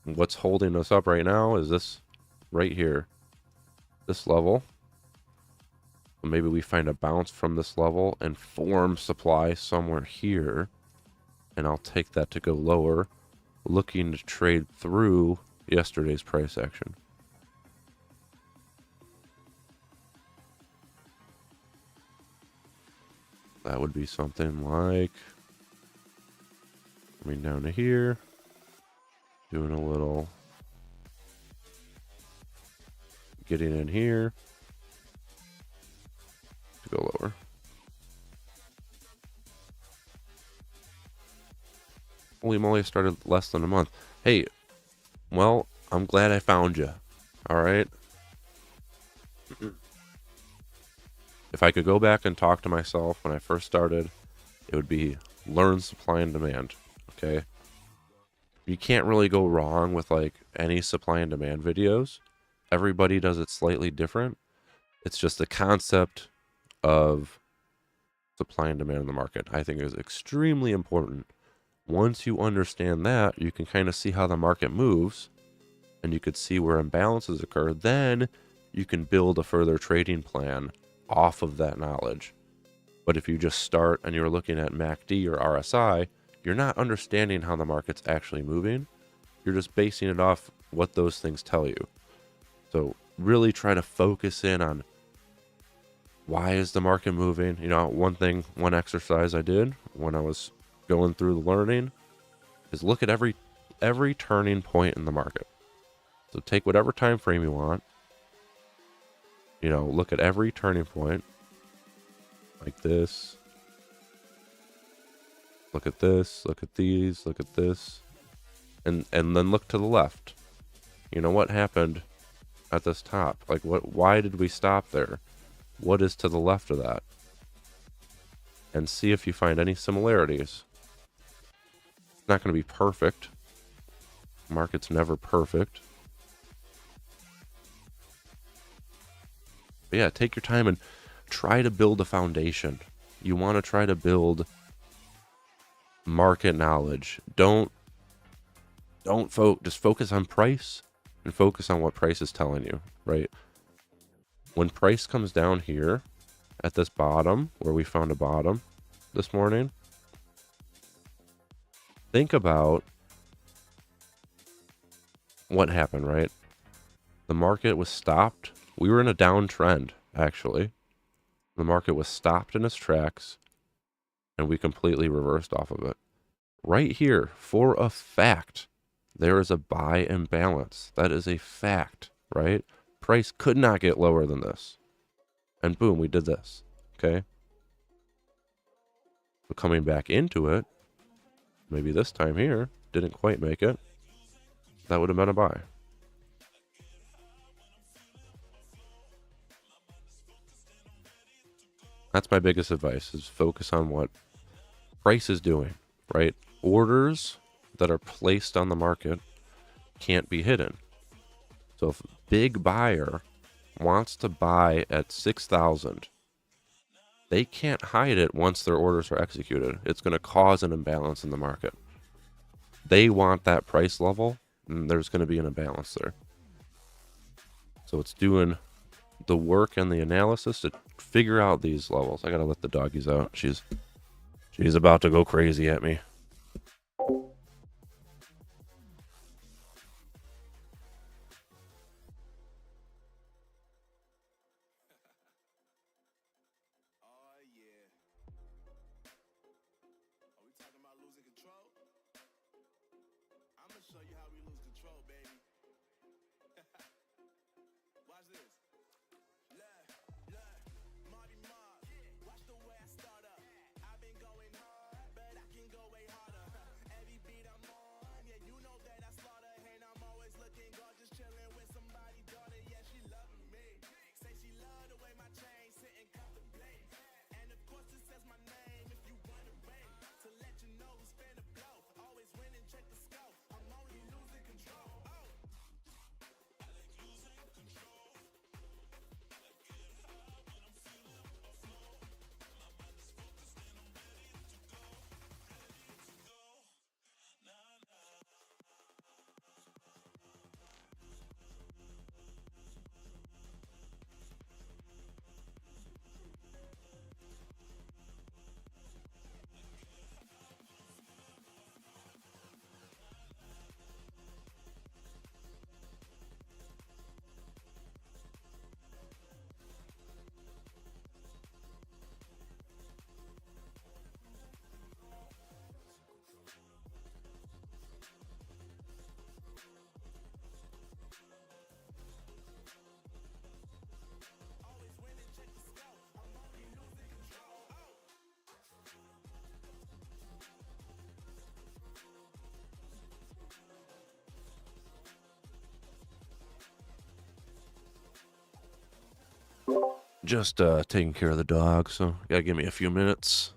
What's holding us up right now is this right here. This level. Maybe we find a bounce from this level and form supply somewhere here. And I'll take that to go lower. Looking to trade through yesterday's price action. That would be something like coming down to here, doing a little getting in here to go lower. Holy moly, started less than a month. Hey, well, I'm glad I found you. All right. If I could go back and talk to myself when I first started, it would be learn supply and demand. Okay. You can't really go wrong with like any supply and demand videos. Everybody does it slightly different. It's just the concept of supply and demand in the market, I think, is extremely important. Once you understand that, you can kind of see how the market moves and you could see where imbalances occur. Then you can build a further trading plan off of that knowledge. But if you just start and you're looking at MACD or RSI, you're not understanding how the market's actually moving. You're just basing it off what those things tell you. So really try to focus in on why is the market moving. You know, one exercise I did when I was going through the learning is look at every turning point in the market. So take whatever time frame you want. You know, look at every turning point like this. Look at this, look at these, look at this. And then look to the left. You know, what happened at this top? Like why did we stop there? What is to the left of that? And see if you find any similarities. It's not going to be perfect. Market's never perfect. But yeah, take your time and try to build a foundation. You want to try to build market knowledge. Just focus on price and focus on what price is telling you, right? When price comes down here at this bottom, where we found a bottom this morning, think about what happened, right? The market was stopped. We were in a downtrend, actually. The market was stopped in its tracks, and we completely reversed off of it. Right here, for a fact, there is a buy imbalance. That is a fact, right? Price could not get lower than this. And boom, we did this, okay? But coming back into it, maybe this time here, didn't quite make it. That would have been a buy. That's my biggest advice, is focus on what price is doing, right? Orders that are placed on the market can't be hidden. So if a big buyer wants to buy at 6,000, they can't hide it once their orders are executed. It's going to cause an imbalance in the market. They want that price level, and there's going to be an imbalance there. So it's doing the work and the analysis to figure out these levels. I got to let the doggies out. She's about to go crazy at me. Just taking care of the dog, so gotta give me a few minutes.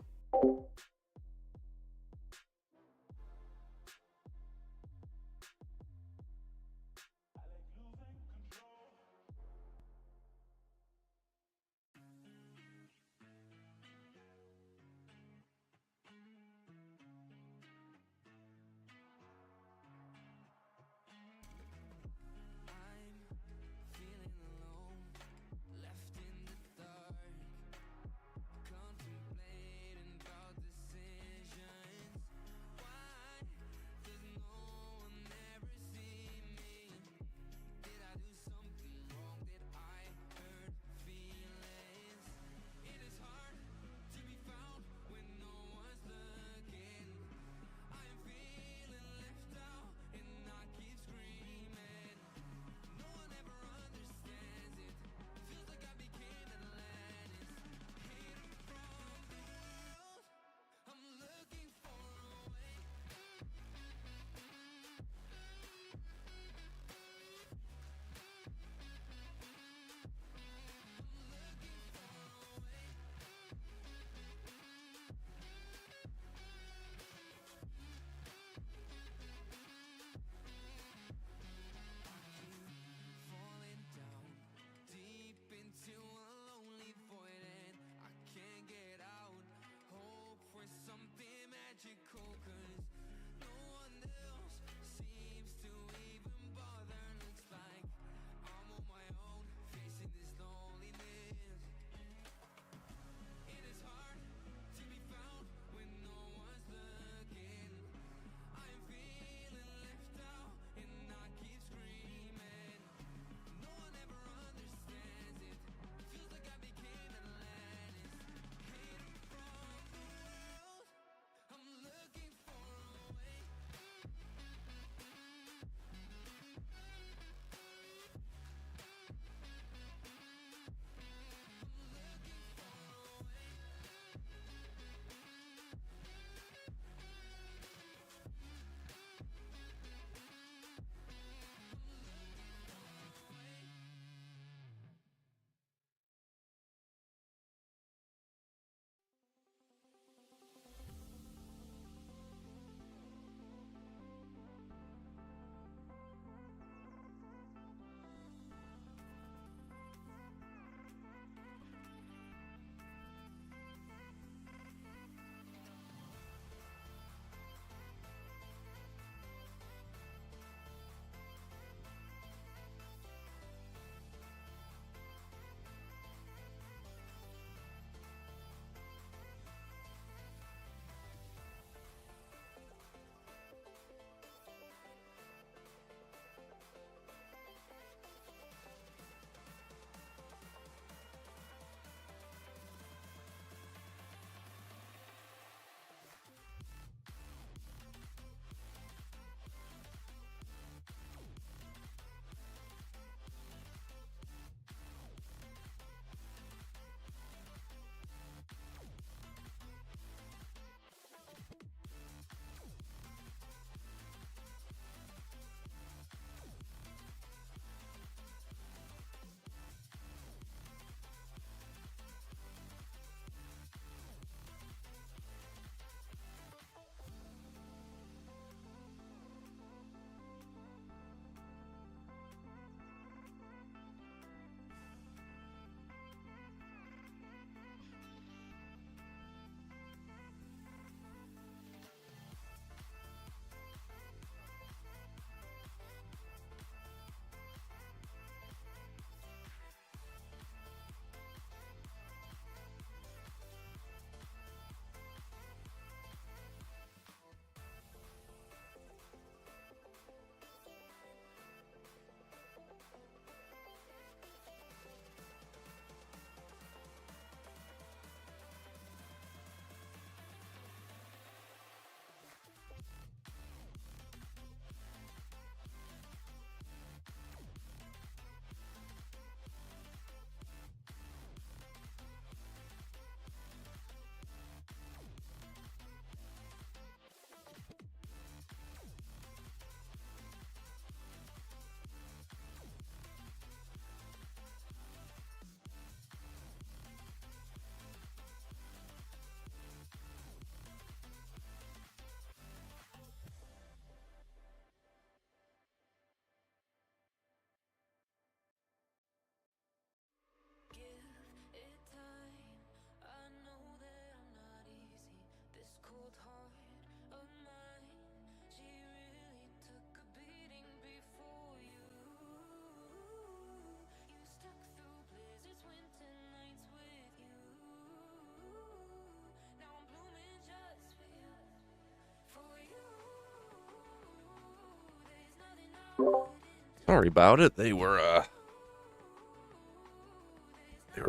Sorry about it. They were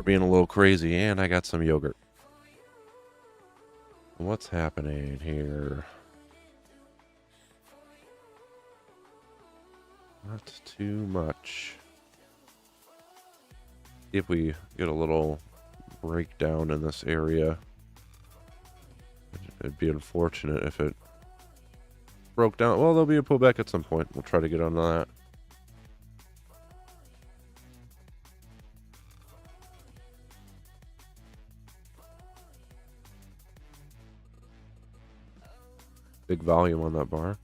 being a little crazy, and I got some yogurt. What's happening here? Not too much. See if we get a little breakdown in this area. It'd be unfortunate if it broke down. Well, there'll be a pullback at some point. We'll try to get on that. Big volume on that bar.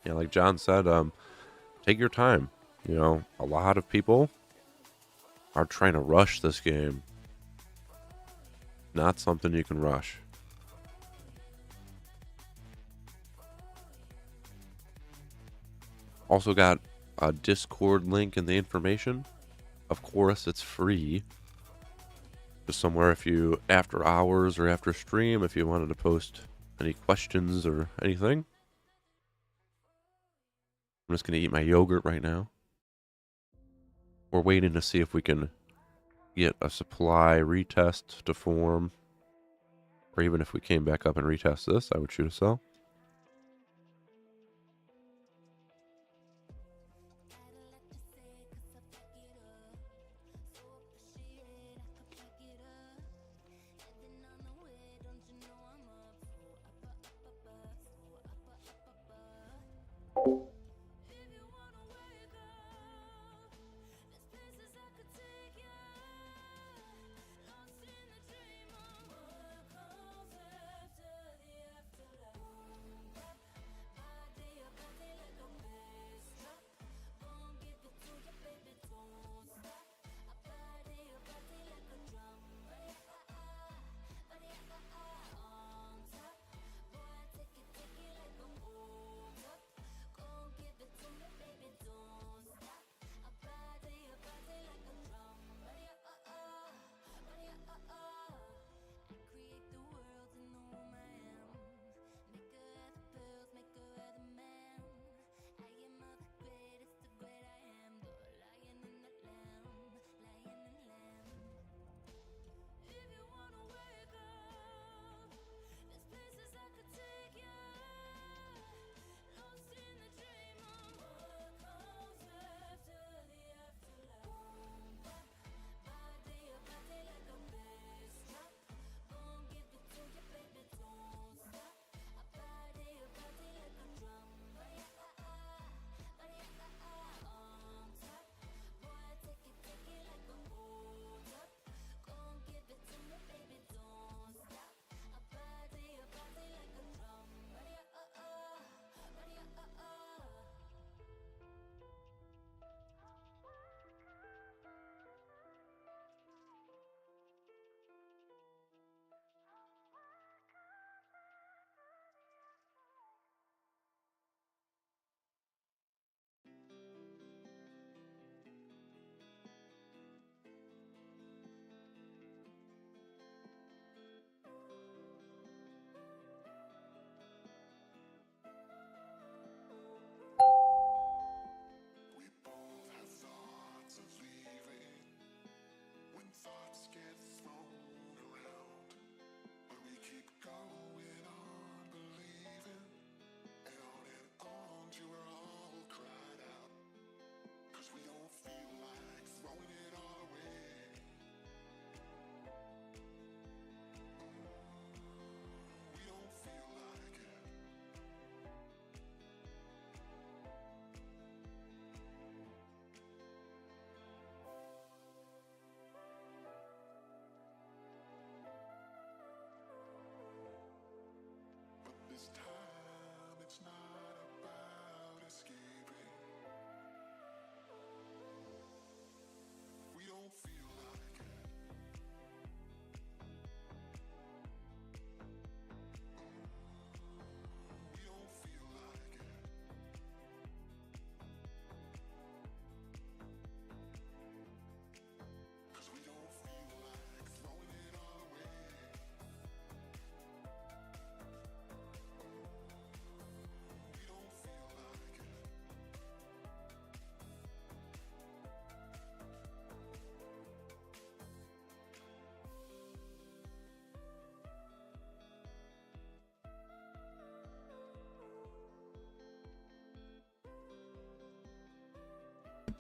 Yeah, like John said, take your time. You know, a lot of people are trying to rush this game. Not something you can rush. Also got a Discord link in the information. Of course, it's free. Just somewhere if you, after hours or after stream, if you wanted to post any questions or anything. I'm just going to eat my yogurt right now. We're waiting to see if we can get a supply retest to form. Or even if we came back up and retest this, I would shoot a sell.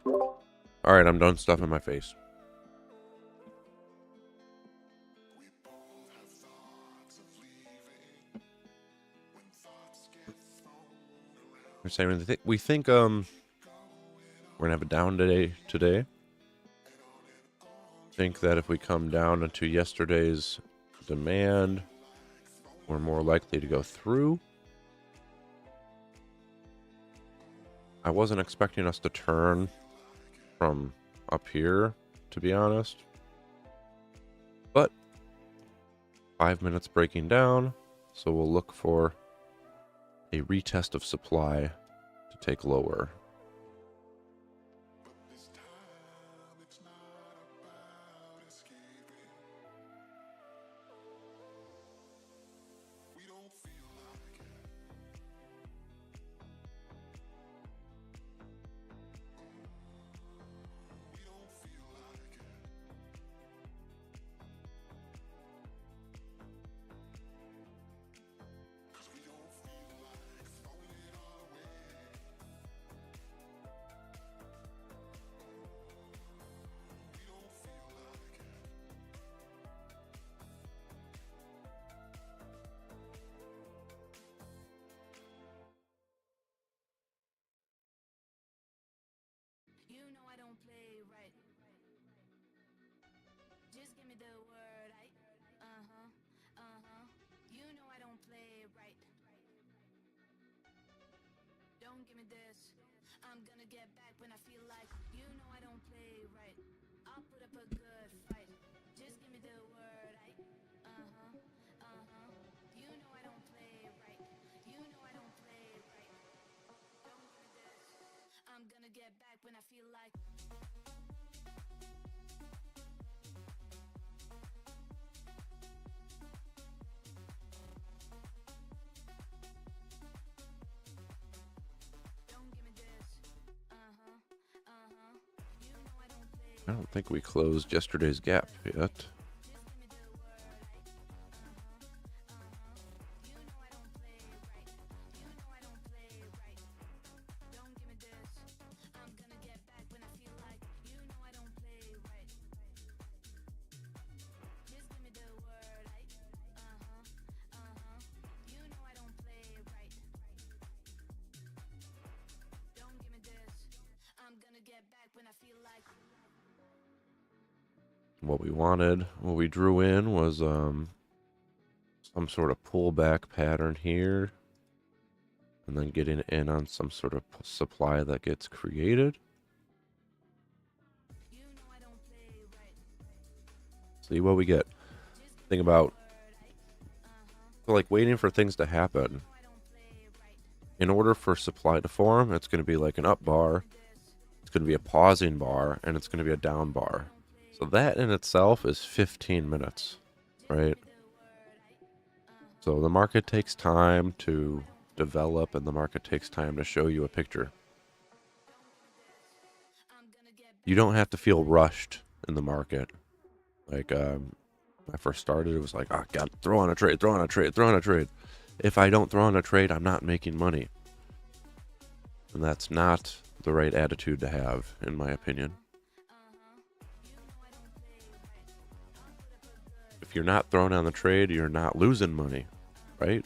All right, I'm done stuffing my face. We're saying we think we're gonna have a down day today. Think that if we come down into yesterday's demand, we're more likely to go through. I wasn't expecting us to turn from up here, to be honest. But 5 minutes breaking down, so we'll look for a retest of supply to take lower. I don't think we closed yesterday's gap yet. What we wanted, what we drew in was some sort of pullback pattern here, and then getting in on some sort of supply that gets created. See what we get. Think about like waiting for things to happen. In order for supply to form, it's going to be like an up bar, it's going to be a pausing bar, and it's going to be a down bar. So that in itself is 15 minutes, right? So the market takes time to develop, and the market takes time to show you a picture. You don't have to feel rushed in the market. Like when I first started, it was like, oh, God, throw on a trade, throw on a trade, throw on a trade. If I don't throw on a trade, I'm not making money. And that's not the right attitude to have, in my opinion. If you're not throwing on the trade, you're not losing money, right?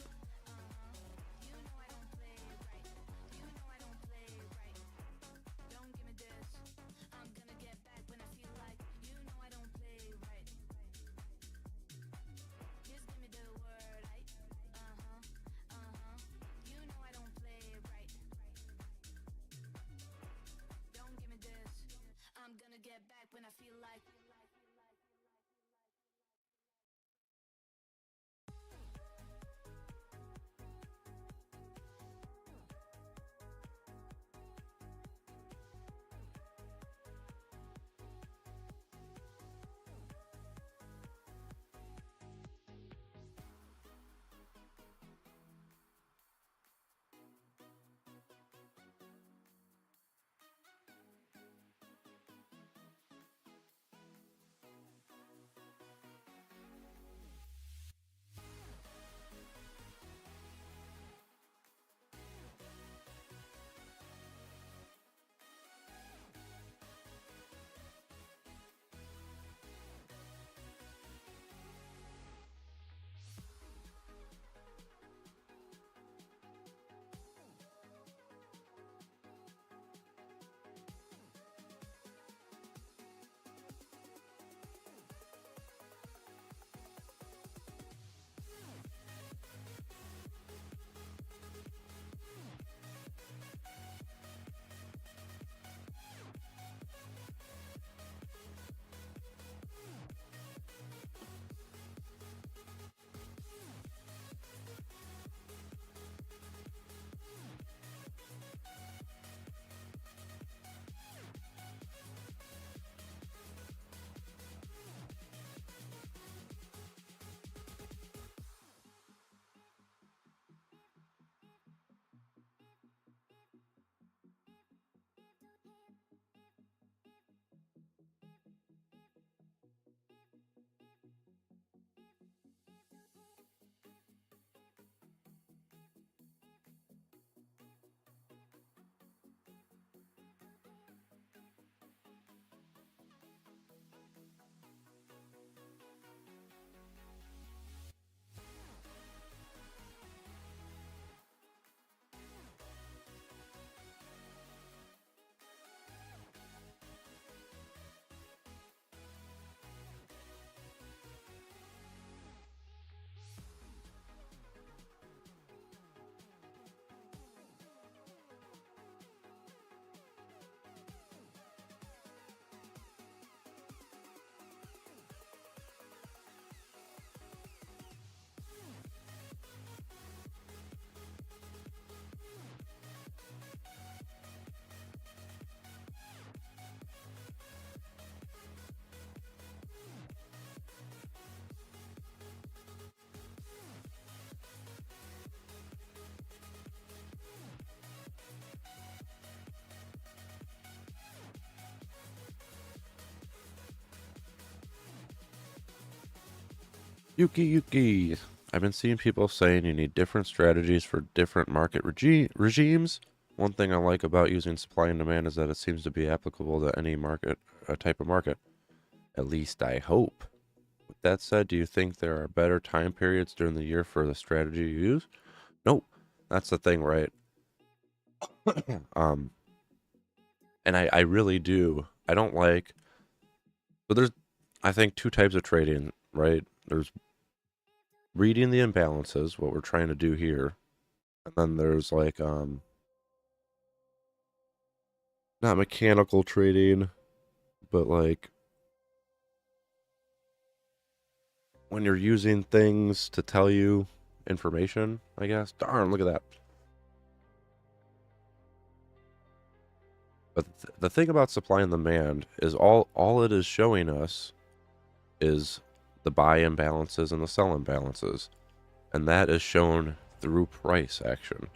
Yuki. I've been seeing people saying you need different strategies for different market regimes. One thing I like about using supply and demand is that it seems to be applicable to any market, type of market. At least I hope. With that said, do you think there are better time periods during the year for the strategy you use? Nope. That's the thing, right? um, and I really do. I don't like. But there's, I think, two types of trading, right? There's reading the imbalances, what we're trying to do here, and then there's like not mechanical trading, but like when you're using things to tell you information, I guess. Darn, look at that. But the thing about supply and demand is all it is showing us is the buy imbalances and the sell imbalances, and that is shown through price action.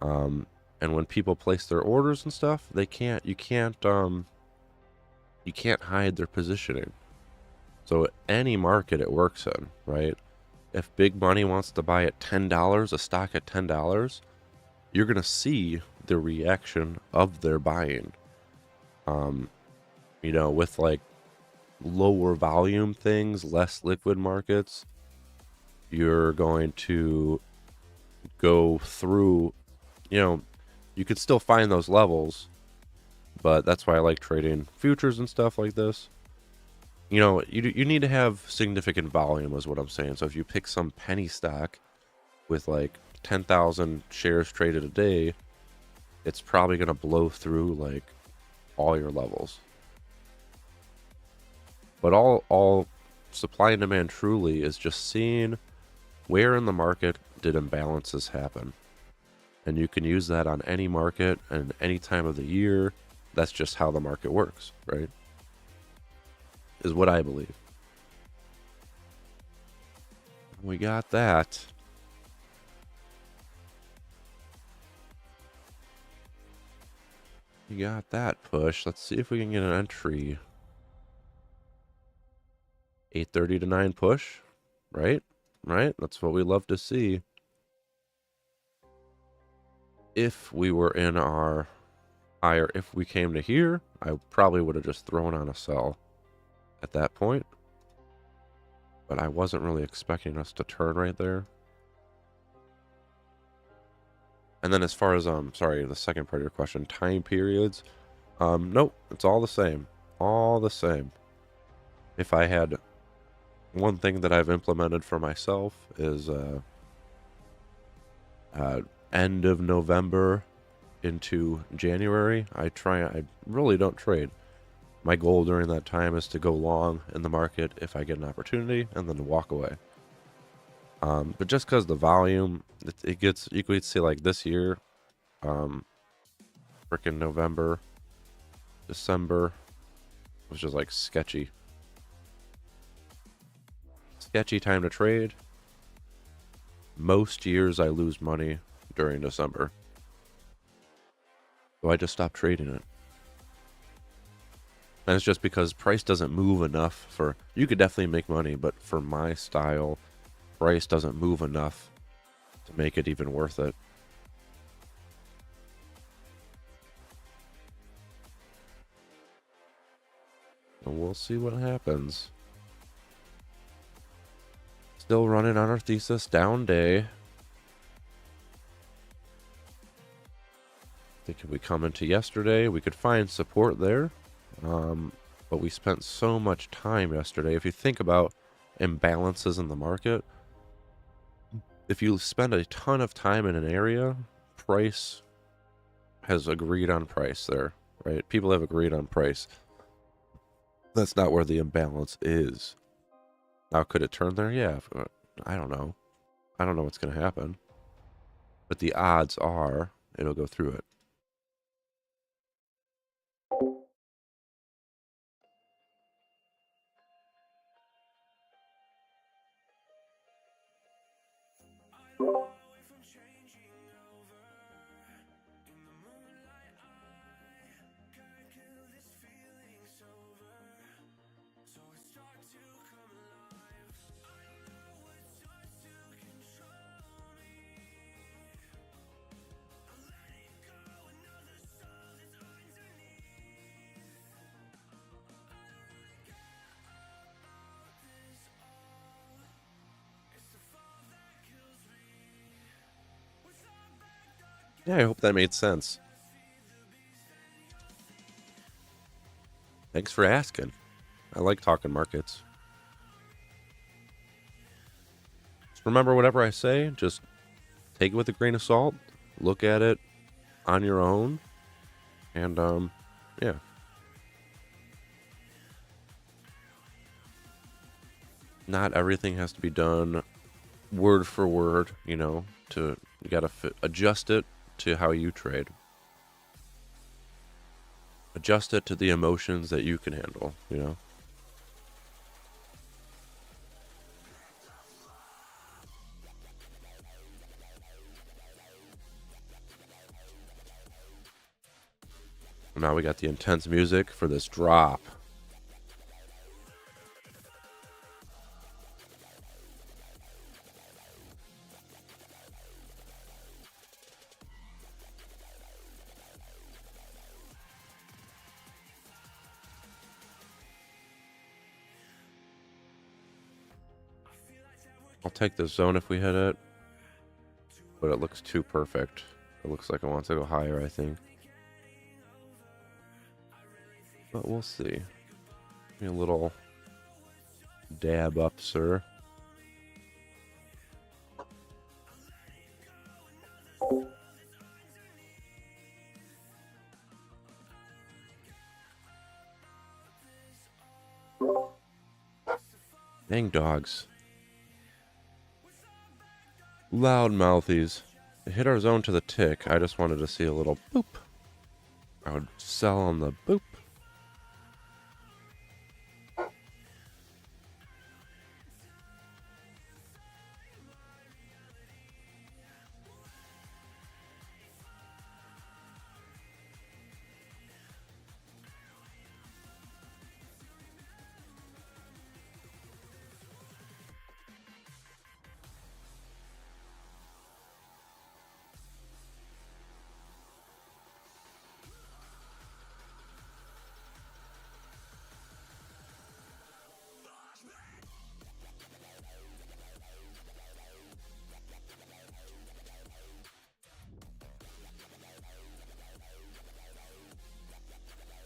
And when people place their orders and stuff, you can't hide their positioning. So any market it works in, right? If big money wants to buy at $10, a stock at $10, you're gonna see the reaction of their buying. With like lower volume things, less liquid markets, you're going to go through, you could still find those levels, but that's why I like trading futures and stuff like this. You need to have significant volume is what I'm saying. So if you pick some penny stock with like 10,000 shares traded a day, it's probably going to blow through like all your levels. But all supply and demand truly is just seeing where in the market did imbalances happen. And you can use that on any market and any time of the year. That's just how the market works, right? Is what I believe. We got that. You got that push. Let's see if we can get an entry. 8:30 to 9 push, right? Right? That's what we love to see. If we were in our higher, if we came to here, I probably would have just thrown on a sell at that point. But I wasn't really expecting us to turn right there. And then as far as, the second part of your question, time periods, nope, it's all the same. All the same. If I had one thing that I've implemented for myself is end of November into January, I really don't trade. My goal during that time is to go long in the market if I get an opportunity and then to walk away. But just because the volume, it gets, you could see like this year, freaking November, December, was just like sketchy. Sketchy time to trade. Most years I lose money during December. So I just stopped trading it. And it's just because price doesn't move enough for, you could definitely make money, but for my style, price doesn't move enough to make it even worth it. And we'll see what happens. Still running on our thesis, down day. I think if we come into yesterday, we could find support there. But we spent so much time yesterday. If you think about imbalances in the market, if you spend a ton of time in an area, price has agreed on price there, right? People have agreed on price. That's not where the imbalance is. Now, could it turn there? Yeah, I don't know. I don't know what's going to happen. But the odds are it'll go through it. Yeah, I hope that made sense. Thanks for asking. I like talking markets. Just remember, whatever I say, just take it with a grain of salt. Look at it on your own. And, yeah. Not everything has to be done word for word, you gotta adjust it to how you trade. Adjust it to the emotions that you can handle. Now we got the intense music for this drop. I'll take this zone if we hit it, but it looks too perfect. It looks like it wants to go higher, I think. But we'll see. Give me a little dab up, sir. Dang dogs. Loud mouthies. They hit our zone to the tick. I just wanted to see a little boop. I would sell on the boop.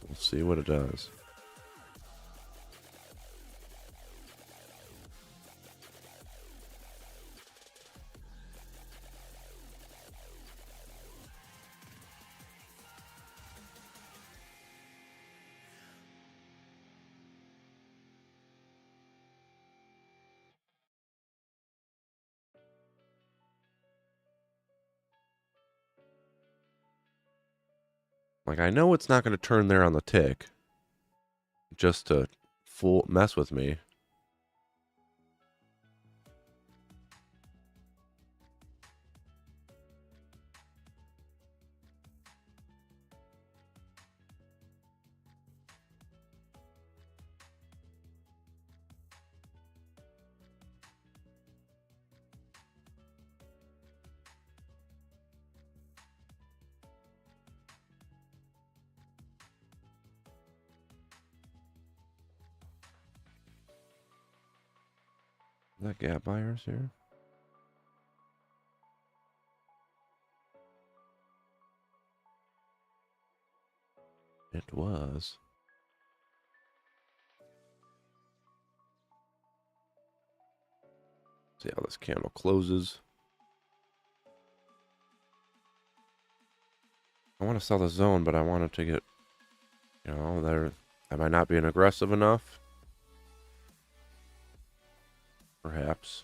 We'll see what it does. Like, I know it's not going to turn there on the tick just to full mess with me. Is that gap buyers here? It was. See how this candle closes. I want to sell the zone, but I want it to get, there. Am I not being aggressive enough? Perhaps.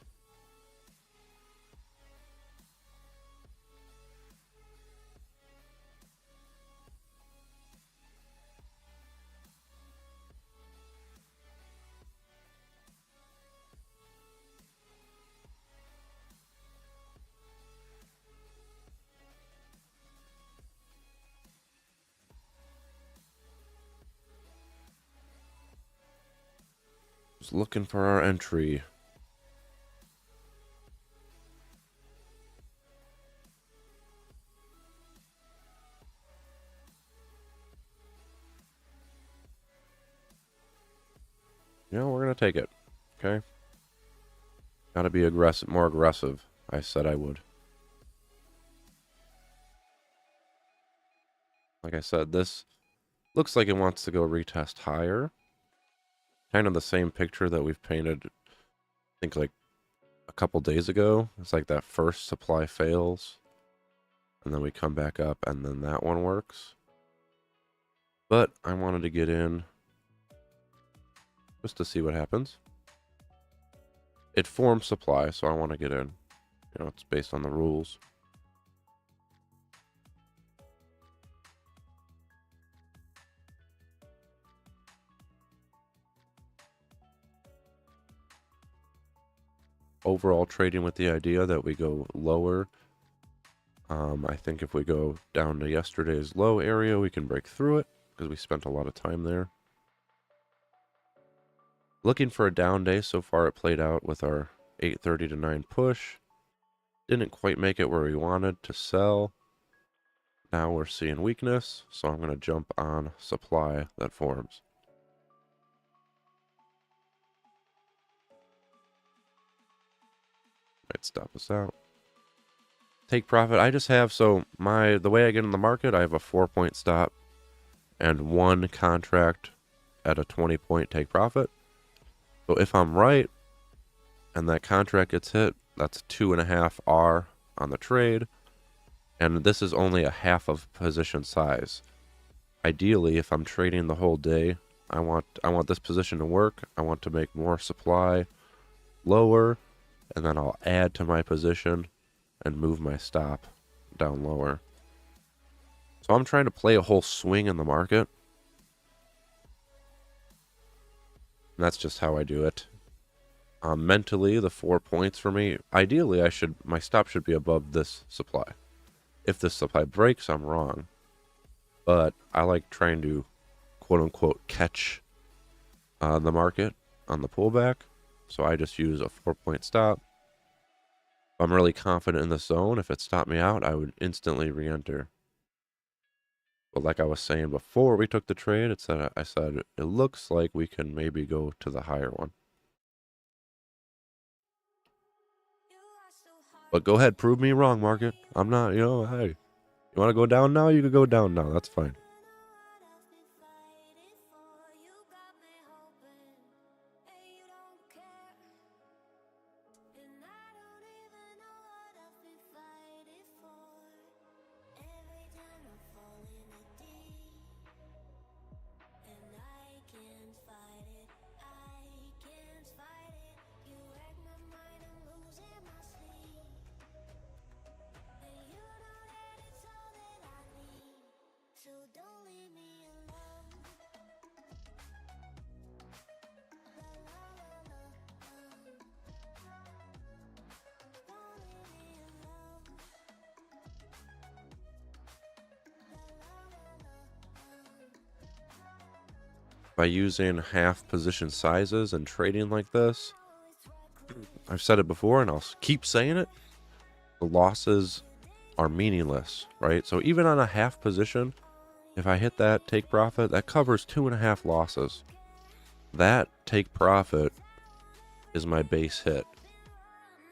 Just looking for our entry. We're going to take it. Okay? Gotta be aggressive, more aggressive. I said I would. Like I said, this looks like it wants to go retest higher. Kind of the same picture that we've painted, I think, like a couple days ago. It's like that first supply fails, and then we come back up, and then that one works. But I wanted to get in just to see what happens. It forms supply, so I want to get in. You know, it's based on the rules. Overall trading with the idea that we go lower. I think if we go down to yesterday's low area, we can break through it because we spent a lot of time there. Looking for a down day. So far it played out with our 8:30 to 9 push. Didn't quite make it where we wanted to sell. Now we're seeing weakness, so I'm going to jump on supply that forms. Might stop us out. Take profit. I just have, so the way I get in the market, I have a 4-point stop and one contract at a 20-point take profit. So if I'm right and that contract gets hit, that's 2.5 R on the trade. And this is only a half of position size. Ideally, if I'm trading the whole day, I want this position to work. I want to make more supply lower, and then I'll add to my position and move my stop down lower. So I'm trying to play a whole swing in the market. And that's just how I do it. Mentally, the 4 points for me, ideally my stop should be above this supply. If this supply breaks, I'm wrong. But I like trying to quote unquote catch the market on the pullback. So I just use a 4-point stop. If I'm really confident in the zone, if it stopped me out, I would instantly re-enter. But like I was saying before we took the trade, I said it looks like we can maybe go to the higher one. But go ahead, prove me wrong, market. I'm not, hey, you want to go down now? You can go down now. That's fine. By using half position sizes and trading like this, I've said it before and I'll keep saying it, the losses are meaningless, right? So even on a half position, if I hit that take profit, that covers 2.5 losses. That take profit is my base hit.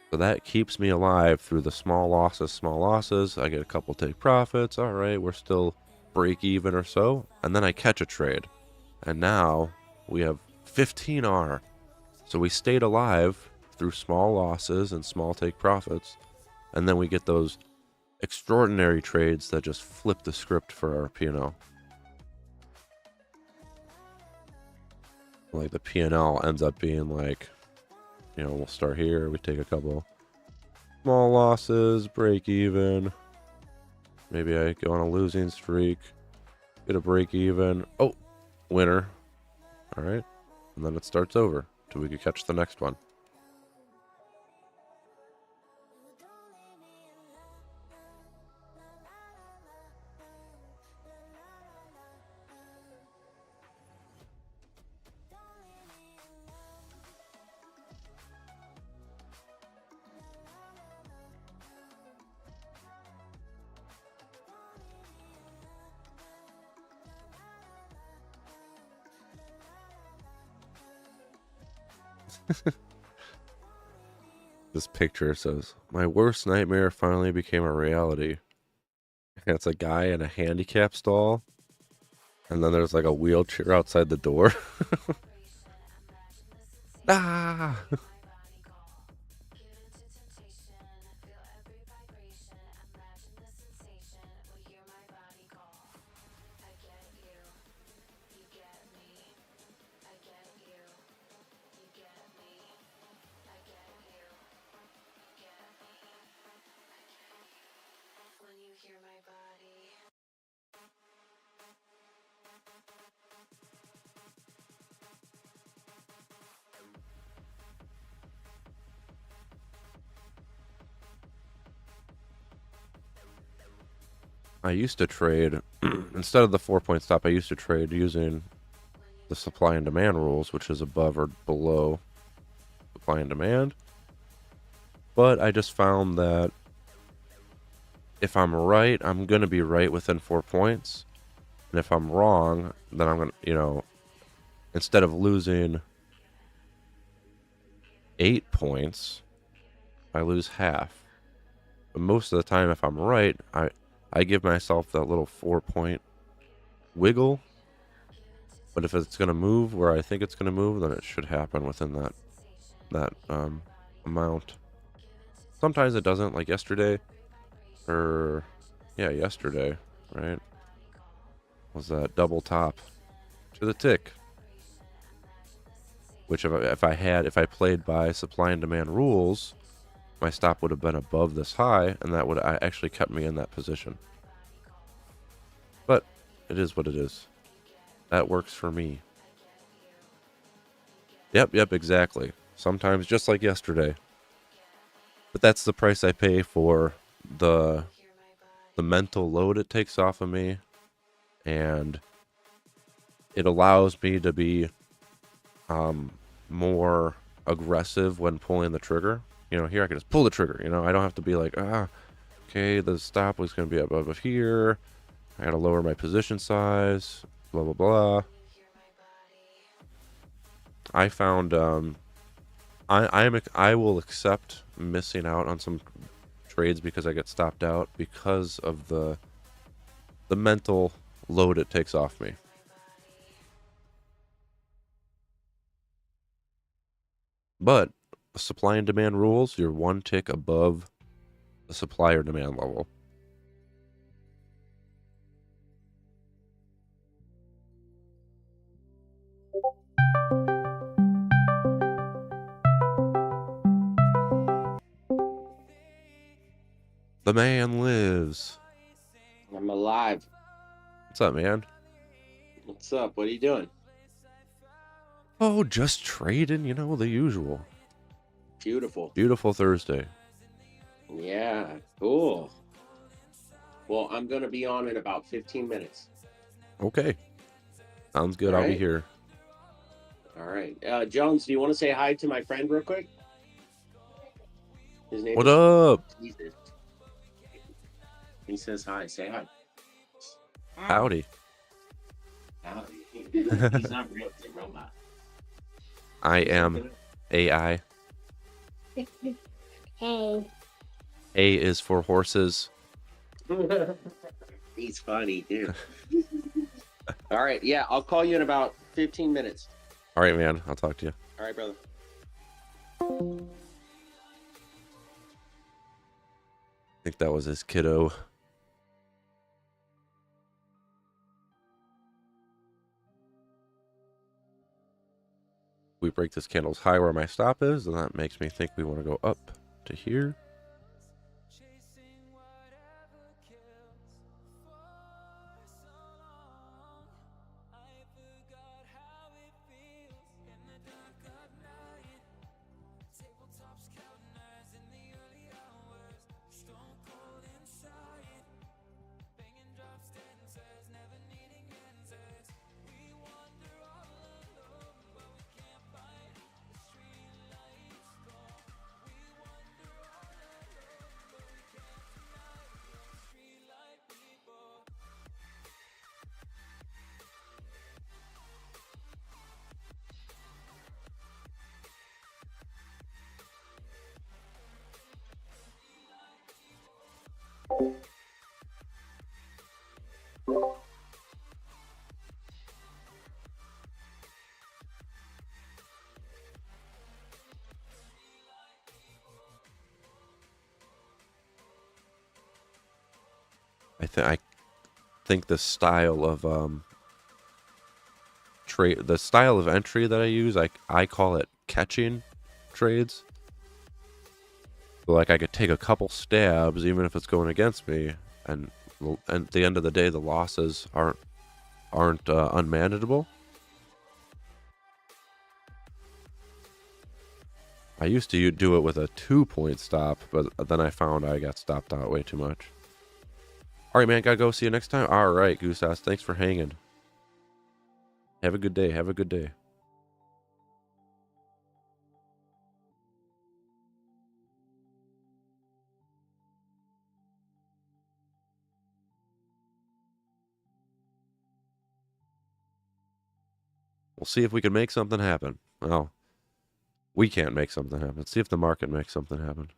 So that keeps me alive through the small losses. I get a couple take profits. All right, we're still break even or so. And then I catch a trade. And now we have 15 R. So we stayed alive through small losses and small take profits. And then we get those extraordinary trades that just flip the script for our P&L. Like the P&L ends up being like, we'll start here. We take a couple small losses, break even. Maybe I go on a losing streak, get a break even. Oh, winner. All right. And then it starts over till we can catch the next one. This picture says, "My worst nightmare finally became a reality." And it's a guy in a handicap stall, and then there's like a wheelchair outside the door. Ah! I used to trade, instead of the 4 point stop, I used to trade using the supply and demand rules, which is above or below supply and demand. But I just found that if I'm right, I'm going to be right within 4 points. And if I'm wrong, then I'm going to, instead of losing 8 points, I lose half. But most of the time, if I'm right, I give myself that little 4 point wiggle. But if it's going to move where I think it's going to move, then it should happen within that amount. Sometimes it doesn't, like yesterday, yesterday, right? Was that double top to the tick? Which if I played by supply and demand rules, my stop would have been above this high, and that would actually kept me in that position. But it is what it is. That works for me. Yep, exactly. Sometimes just like yesterday. But that's the price I pay for the mental load it takes off of me, and it allows me to be more aggressive when pulling the trigger. Here I can just pull the trigger. I don't have to be like, okay, the stop was going to be above here. I got to lower my position size, blah, blah, blah. I found I will accept missing out on some trades because I get stopped out because of the mental load it takes off me. But supply and demand rules, you're one tick above the supply or demand level. The man lives. I'm alive. What's up, man? What's up? What are you doing? Oh, just trading, the usual. Beautiful. Beautiful Thursday. Yeah, cool. Well, I'm going to be on in about 15 minutes. Okay. Sounds good. All I'll be right. here. All right. Jones, do you want to say hi to my friend real quick? His name What is up? Jesus. He says hi. Say hi. Howdy. Howdy. He's not real. He's a robot. I am AI. Hey. A is for horses. He's funny, dude. All right. Yeah, I'll call you in about 15 minutes. All right, man. I'll talk to you. All right, brother. I think that was his kiddo. We break this candle's high where my stop is, and that makes me think we want to go up to here. I think the style of the style of entry that I use, I call it catching trades. So like I could take a couple stabs even if it's going against me, and at the end of the day the losses aren't unmanageable. I used to do it with a 2-point stop, but then I found I got stopped out way too much. All right, man, gotta go. See you next time. All right, Goose Ass, thanks for hanging. Have a good day. Have a good day. We'll see if we can make something happen. Well, we can't make something happen. Let's see if the market makes something happen.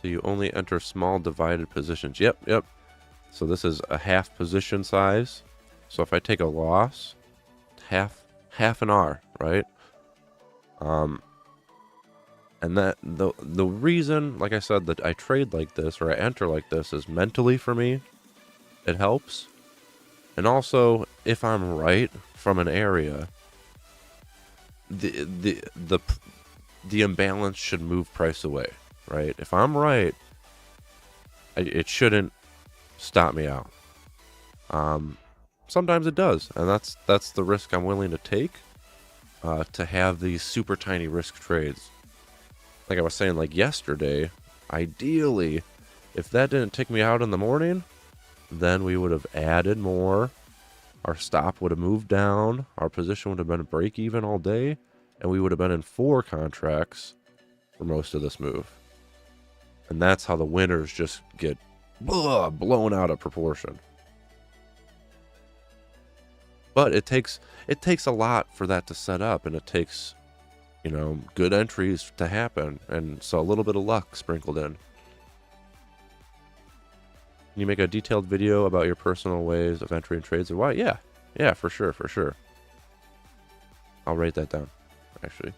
So you only enter small divided positions. Yep. So this is a half position size. So if I take a loss, half an R, right? And that the reason, like I said, that I trade like this or I enter like this is mentally for me, it helps. And also, if I'm right from an area, the imbalance should move price away, right? If I'm right, it shouldn't stop me out. Sometimes it does, and that's the risk I'm willing to take, to have these super tiny risk trades. Like I was saying, like yesterday, ideally, if that didn't take me out in the morning, then we would have added more. Our stop would have moved down. Our position would have been break even all day, and we would have been in 4 contracts for most of this move. And that's how the winners just get blown out of proportion. But it takes a lot for that to set up, and it takes, good entries to happen, and so a little bit of luck sprinkled in. Can you make a detailed video about your personal ways of entering trades or why? Yeah, for sure. I'll write that down, actually.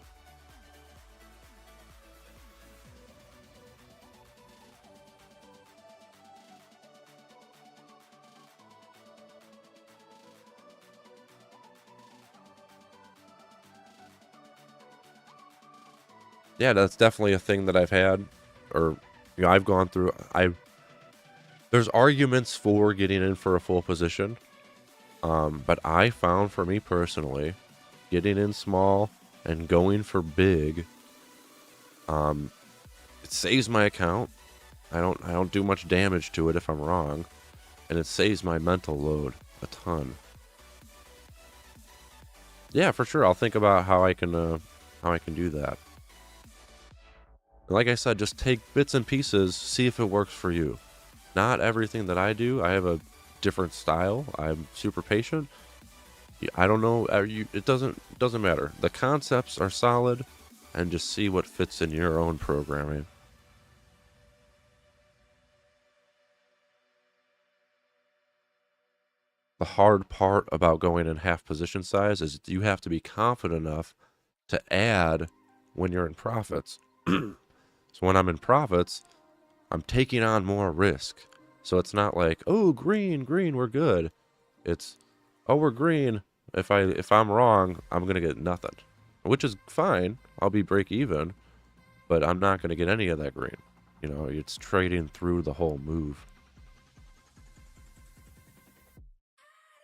Yeah, that's definitely a thing that I've had, or I've gone through. There's arguments for getting in for a full position, but I found for me personally, getting in small and going for big, it saves my account. I don't do much damage to it if I'm wrong, and it saves my mental load a ton. Yeah, for sure. I'll think about how I can do that. Like I said, just take bits and pieces, see if it works for you. Not everything that I do. I have a different style. I'm super patient. I don't know. It doesn't matter. The concepts are solid, and just see what fits in your own programming. The hard part about going in half position size is you have to be confident enough to add when you're in profits. So when I'm in profits, I'm taking on more risk. So it's not like, oh, green, we're good. It's, oh, we're green. If I'm wrong, I'm gonna get nothing, which is fine. I'll be break even, but I'm not gonna get any of that green. It's trading through the whole move.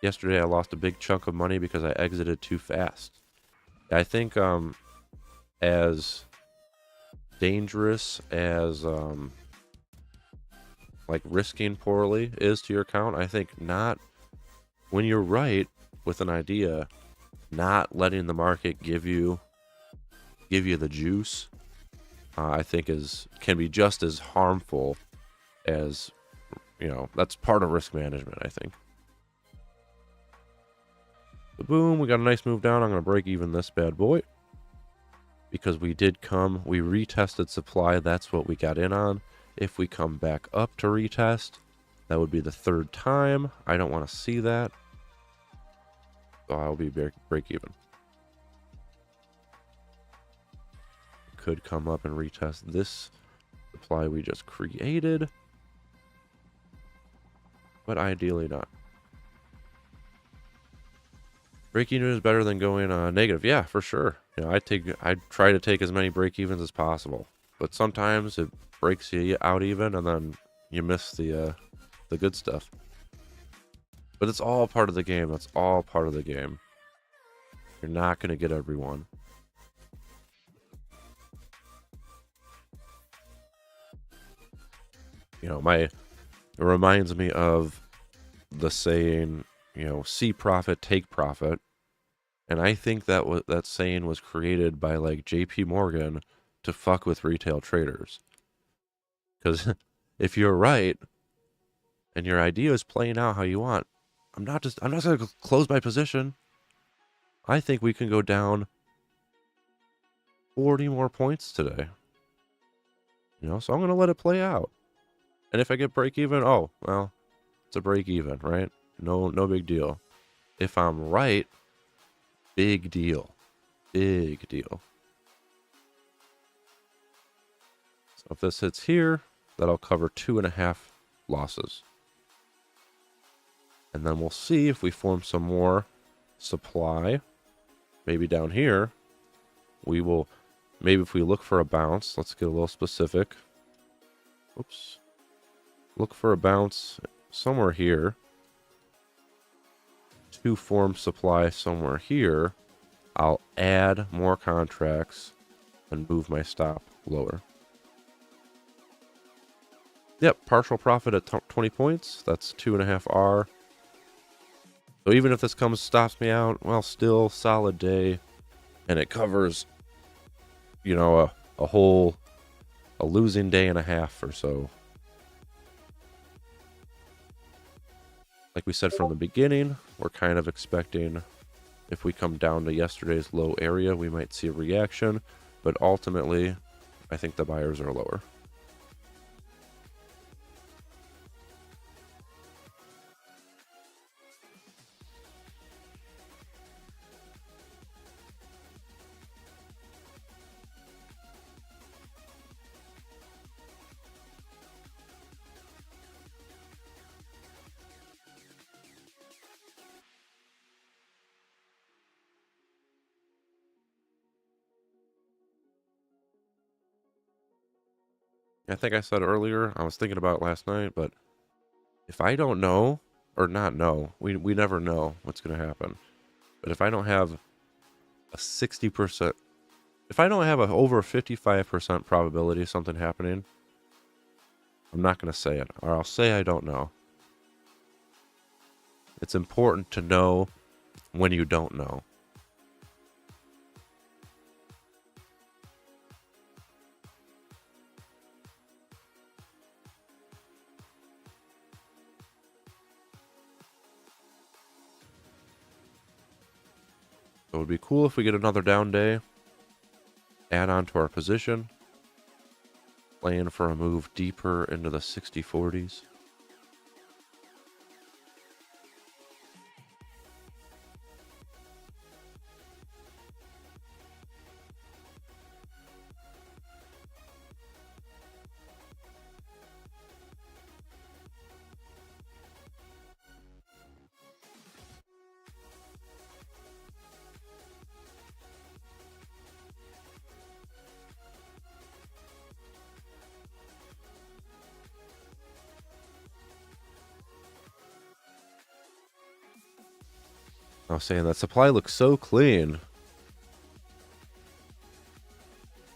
Yesterday, I lost a big chunk of money because I exited too fast. I think as dangerous as like risking poorly is to your account, I think not when you're right with an idea, not letting the market give you the juice, I think can be just as harmful as, that's part of risk management, I think. So boom, we got a nice move down. I'm going to break even this bad boy because we retested supply. That's what we got in on. If we come back up to retest, that would be the third time. I don't want to see that. So I'll be break even. Could come up and retest this supply we just created, but ideally not. Break even is better than going negative. Yeah, for sure. I try to take as many break evens as possible, but sometimes it breaks you out even, and then you miss the good stuff. But it's all part of the game. That's all part of the game. You're not gonna get everyone. It reminds me of the saying, see profit, take profit. And I think that saying was created by like JP Morgan to fuck with retail traders. Because if you're right and your idea is playing out how you want, I'm not going to close my position. I think we can go down 40 more points today. So I'm going to let it play out. And if I get break even, oh, well, it's a break even, right? No big deal. If I'm right, big deal. Big deal. So if this hits here, that'll cover 2.5 losses. And then we'll see if we form some more supply. Maybe down here, maybe if we look for a bounce, let's get a little specific. Oops. Look for a bounce somewhere here. To form supply somewhere here, I'll add more contracts and move my stop lower. Yep, partial profit at 20 points. That's 2.5 R. So even if this stops me out, well, still solid day, and it covers, a losing day and a half or so. Like we said from the beginning, we're kind of expecting if we come down to yesterday's low area, we might see a reaction, but ultimately, I think the buyers are lower. I think I said earlier, I was thinking about it last night, but if I don't know, or not know, we never know what's going to happen. But if I don't have a 60%, if I don't have over a 55% probability of something happening, I'm not going to say it, or I'll say I don't know. It's important to know when you don't know. It would be cool if we get another down day, add on to our position, plan for a move deeper into the 60-40s. I was saying that supply looks so clean.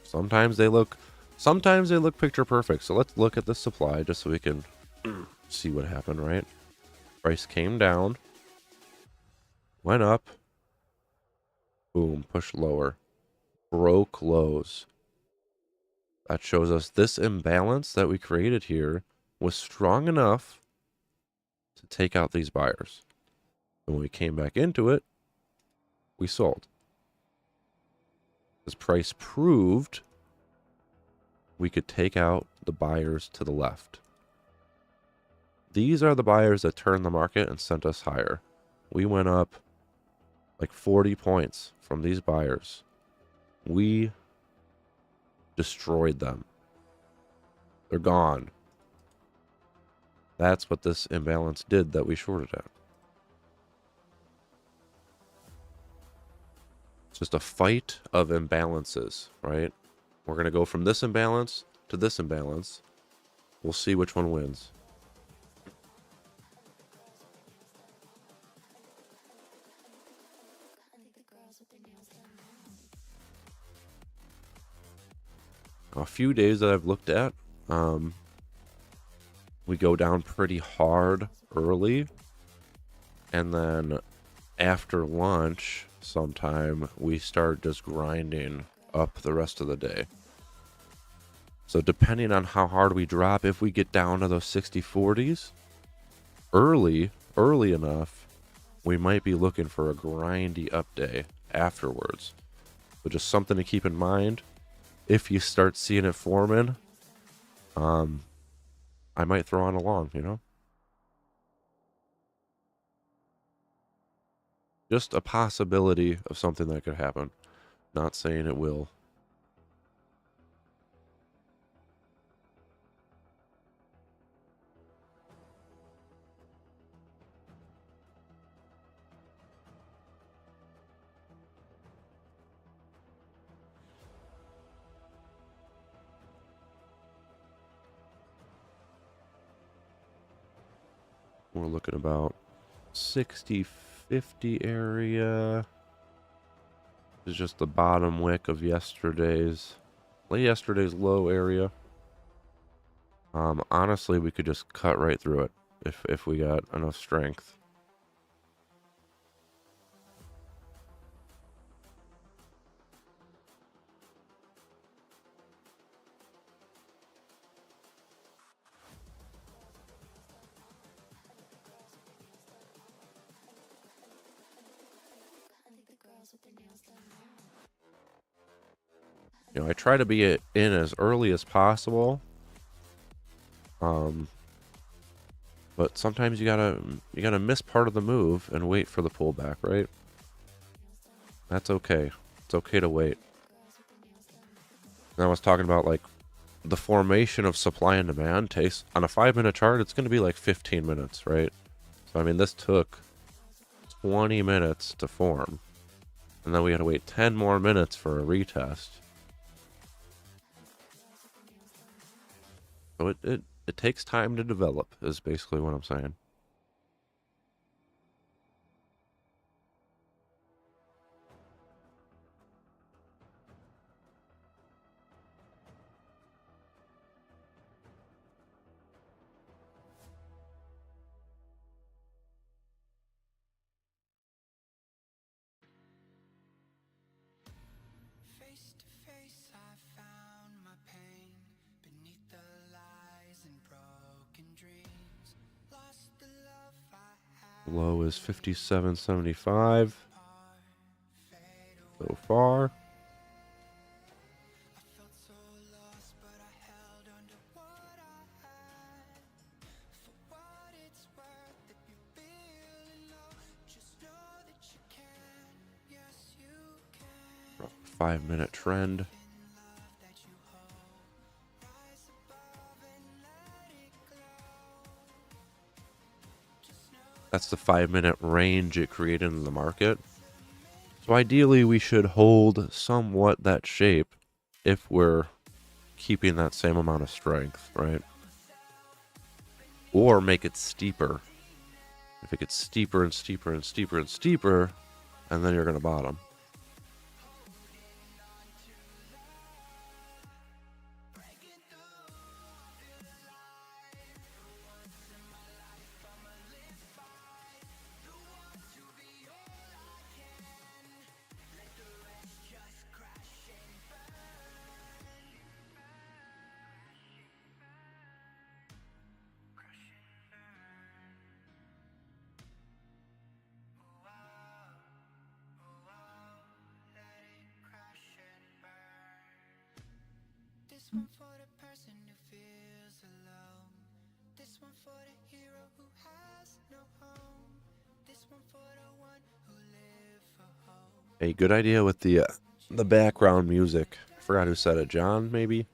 Sometimes they look picture perfect. So let's look at the supply just so we can see what happened, right? Price came down. went up, boom, pushed lower, broke lows. That shows us this imbalance that we created here was strong enough to take out these buyers. And when we came back into it, we sold. This price proved we could take out the buyers to the left. These are the buyers that turned the market and sent us higher. We went up like 40 points from these buyers. We destroyed them. They're gone. That's what this imbalance did that we shorted at. It's just a fight of imbalances, right? We're going to go from this imbalance to this imbalance. We'll see which one wins. A few days that I've looked at, we go down pretty hard early, and then after lunch sometime we start just grinding up the rest of the day. So depending on how hard we drop, if we get down to those 60-40s early enough, we might be looking for a grindy up day afterwards. So just something to keep in mind. If you start seeing it forming, I might throw on a long, you know? Just a possibility of something that could happen. Not saying it will. We're looking about 60-50 area. This is just the bottom wick of yesterday's low area. Honestly, we could just cut right through it if we got enough strength. You know, I try to be in as early as possible. But sometimes you gotta miss part of the move and wait for the pullback, right? That's okay. It's okay to wait. And I was talking about like the formation of supply and demand takes on a 5-minute chart. It's going to be like 15 minutes, right? So I mean, this took 20 minutes to form, and then we had to wait 10 more minutes for a retest. So it takes time to develop, is basically what I'm saying. Low is 57.75 so far. About 5-minute trend. That's the 5-minute range it created in the market. So ideally, we should hold somewhat that shape if we're keeping that same amount of strength, right? Or make it steeper. If it gets steeper and steeper and steeper and steeper, and then you're going to bottom. A good idea with the background music. I forgot who said it. John, maybe?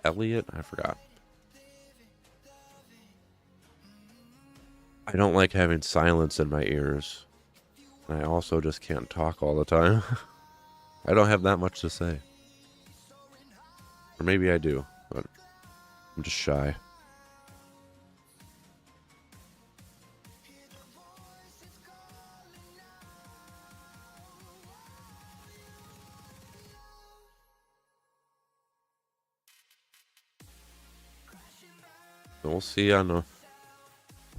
Elliot? I forgot. I don't like having silence in my ears. I also just can't talk all the time. I don't have that much to say. Or maybe I do, but I'm just shy. So we'll see on a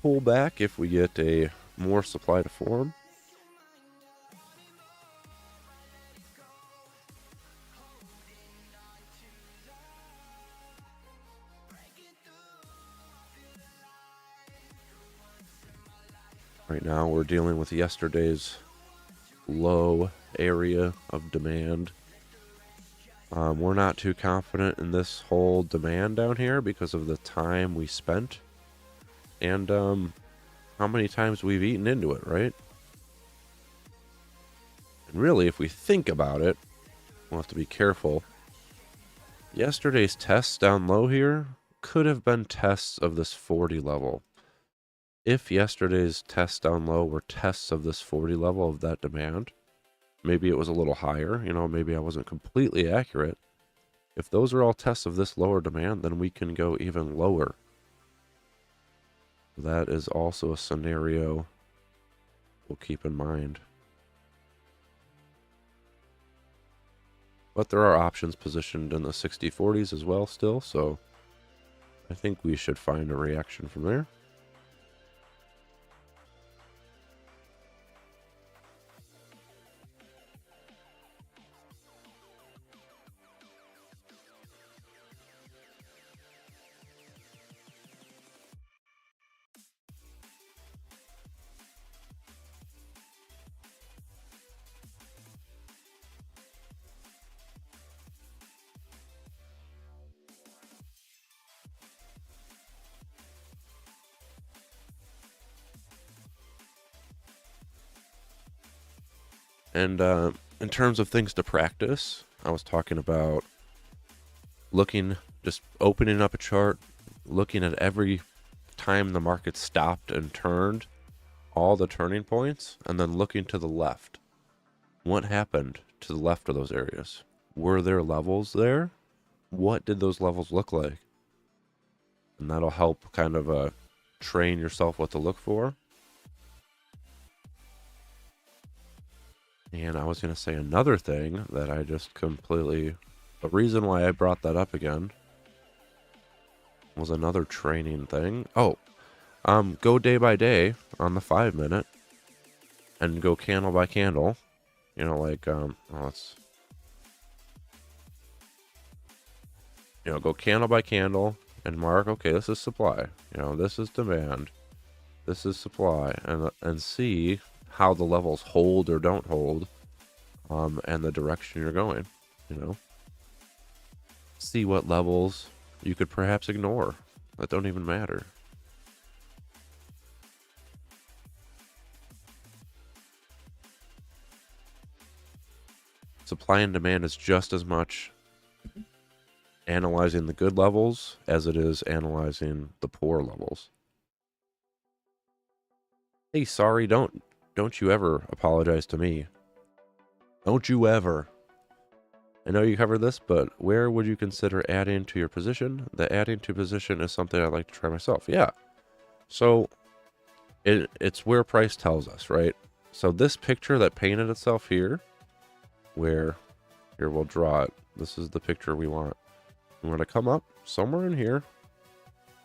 pullback if we get a more supply to form. Right now we're dealing with yesterday's low area of demand. We're not too confident in this whole demand down here because of the time we spent and how many times we've eaten into it, right? And really, if we think about it, we'll have to be careful. Yesterday's tests down low here could have been tests of this 40 level. If yesterday's tests down low were tests of this 40 level of that demand, maybe it was a little higher, you know, maybe I wasn't completely accurate. If those are all tests of this lower demand, then we can go even lower. That is also a scenario we'll keep in mind. But there are options positioned in the 60-40s as well still, so I think we should find a reaction from there. And in terms of things to practice, I was talking about just opening up a chart, looking at every time the market stopped and turned, all the turning points, and then looking to the left. What happened to the left of those areas? Were there levels there? What did those levels look like? And that'll help kind of train yourself what to look for. And I was going to say another thing that I just completely... The reason why I brought that up again was another training thing. Go day by day on the 5 minute and go candle by candle. You know, like, go candle by candle and mark, okay, this is supply. You know, this is demand. This is supply. And see how the levels hold or don't hold, and the direction you're going, you know. See what levels you could perhaps ignore that don't even matter. Supply and demand is just as much analyzing the good levels as it is analyzing the poor levels. Hey, sorry, don't you ever apologize to me. Don't you ever. I know you covered this, but where would you consider adding to your position? The adding to position is something I'd like to try myself. Yeah. So it's where price tells us, right? So this picture that painted itself here, here we'll draw it. This is the picture we want. We want to come up somewhere in here.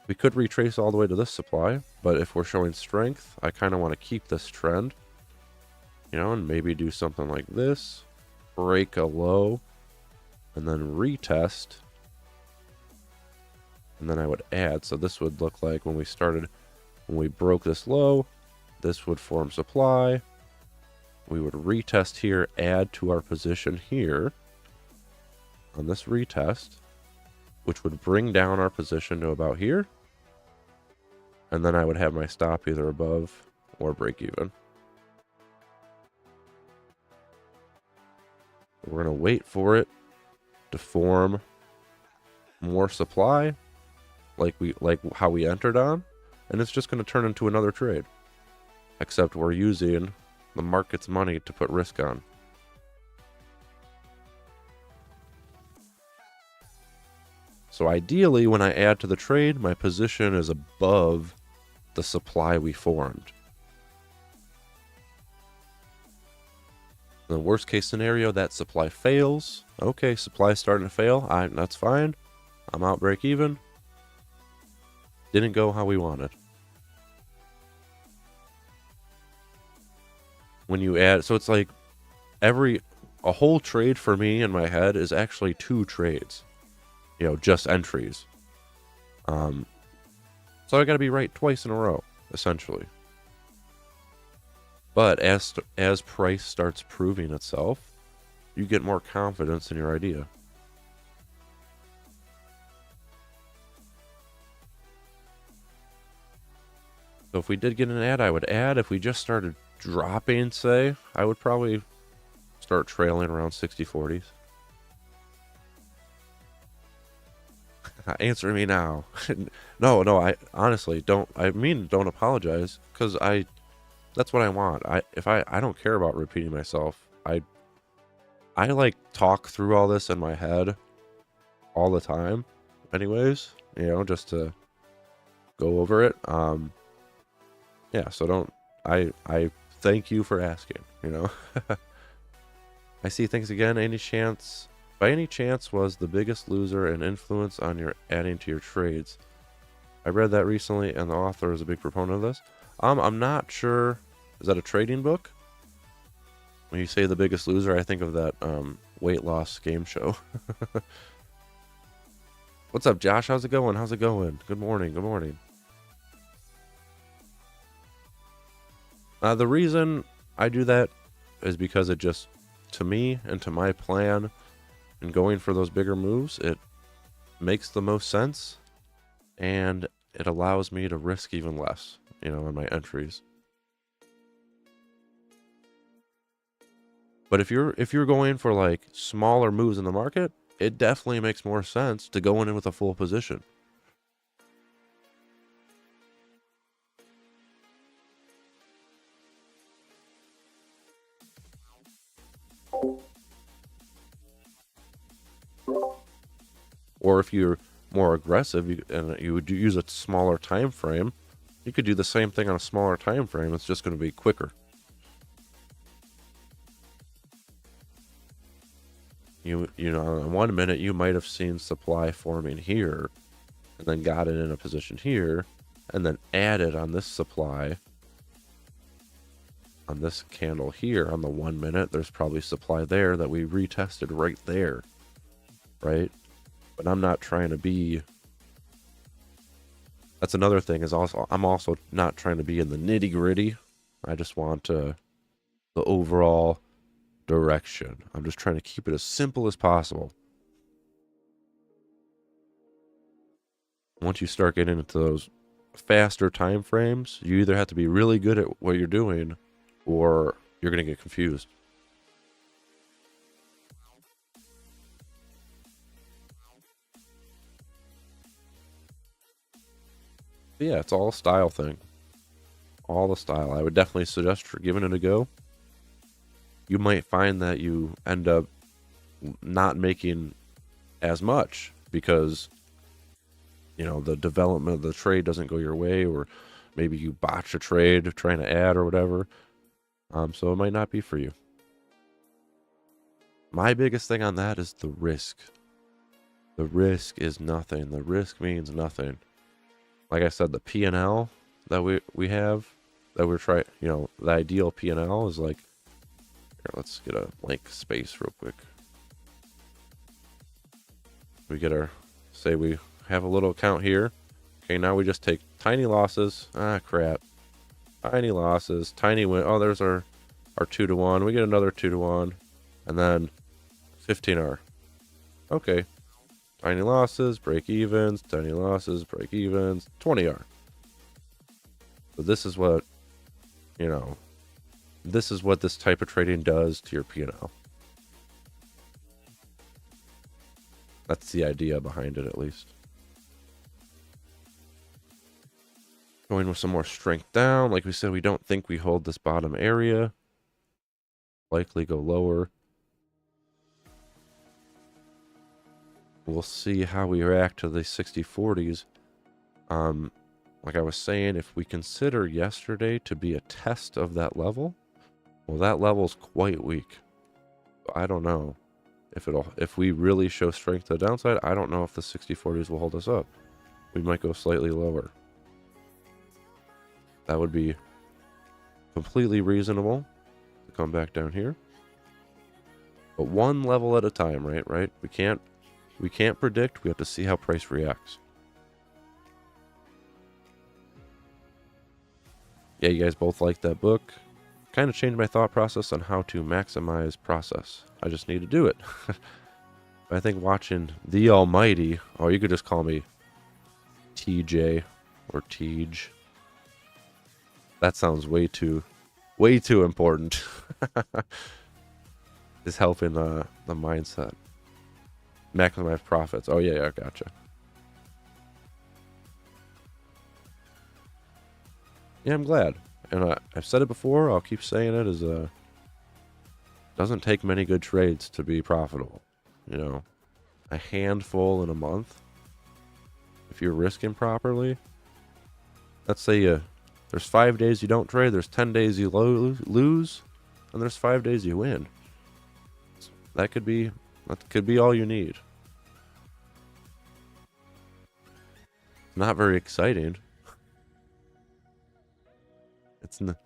We could retrace all the way to this supply, but if we're showing strength, I kind of want to keep this trend, you know, and maybe do something like this, break a low, and then retest, and then I would add. So this would look like when we broke this low, this would form supply. We would retest here, add to our position here, on this retest, which would bring down our position to about here. And then I would have my stop either above or break even. We're going to wait for it to form more supply like how we entered on, and it's just going to turn into another trade. Except we're using the market's money to put risk on. So ideally, when I add to the trade, my position is above the supply we formed. In the worst case scenario, that supply fails. Okay, supply's starting to fail. That's fine. I'm out break even. Didn't go how we wanted. When you add, so it's like a whole trade for me in my head is actually 2 trades. You know, just entries. So I got to be right twice in a row, essentially. But as price starts proving itself, you get more confidence in your idea. So if we did get an add, I would add. If we just started dropping, say, I would probably start trailing around 60-40s. Answer me now. No, I honestly don't apologize, because that's what I want. I don't care about repeating myself. I like talk through all this in my head all the time anyways, you know, just to go over it. Yeah, so I thank you for asking, you know. I see things again. By any chance was the biggest loser an influence on your adding to your trades? I read that recently, and the author is a big proponent of this. I'm not sure. Is that a trading book? When you say the biggest loser, I think of that weight loss game show. What's up, Josh? How's it going? Good morning. The reason I do that is because it just, to me and to my plan and going for those bigger moves, it makes the most sense, and it allows me to risk even less, you know, in my entries. But if you're going for like smaller moves in the market, it definitely makes more sense to go in with a full position. Or if you're more aggressive and you would use a smaller time frame, you could do the same thing on a smaller time frame. It's just going to be quicker. You know, in 1 minute you might have seen supply forming here, and then got it in a position here, and then added on this supply. On this candle here, on the 1 minute, there's probably supply there that we retested right there, right? But I'm not trying to be. That's another thing, is also I'm also not trying to be in the nitty gritty. I just want the overall direction. I'm just trying to keep it as simple as possible. Once you start getting into those faster time frames, you either have to be really good at what you're doing, or you're going to get confused. But yeah, it's all a style thing. All the style. I would definitely suggest for giving it a go. You might find that you end up not making as much because, you know, the development of the trade doesn't go your way, or maybe you botch a trade trying to add or whatever. So it might not be for you. My biggest thing on that is the risk. The risk is nothing. The risk means nothing. Like I said, the P&L that we have, that we're trying, you know, the ideal P&L is like, here, let's get a blank space real quick. We get our, say we have a little account here. Okay, now we just take tiny losses. Ah, crap. Tiny losses, tiny win. Oh, there's our 2-to-1. We get another 2-to-1, and then 15R. Okay, tiny losses, break evens, tiny losses, break evens, 20R. So this is what, you know, this is what this type of trading does to your P&L. That's the idea behind it, at least. Going with some more strength down. Like we said, we don't think we hold this bottom area. Likely go lower. We'll see how we react to the 60-40s. Like I was saying, if we consider yesterday to be a test of that level, well, that level's quite weak. I don't know if we really show strength to the downside. I don't know if the 60-40s will hold us up. We might go slightly lower. That would be completely reasonable to come back down here. But one level at a time, right? We can't predict. We have to see how price reacts. Yeah, you guys both like that book. Kind of changed my thought process on how to maximize process. I just need to do it. I think watching The Almighty, or you could just call me TJ or Tej. That sounds way too important. Is helping the mindset. Maximize profits. Oh yeah, gotcha. Yeah, I'm glad. And I've said it before, I'll keep saying it, is doesn't take many good trades to be profitable. You know, a handful in a month. If you're risking properly, let's say there's 5 days you don't trade, there's 10 days you lose, and there's 5 days you win. That could be all you need. Not very exciting. It's not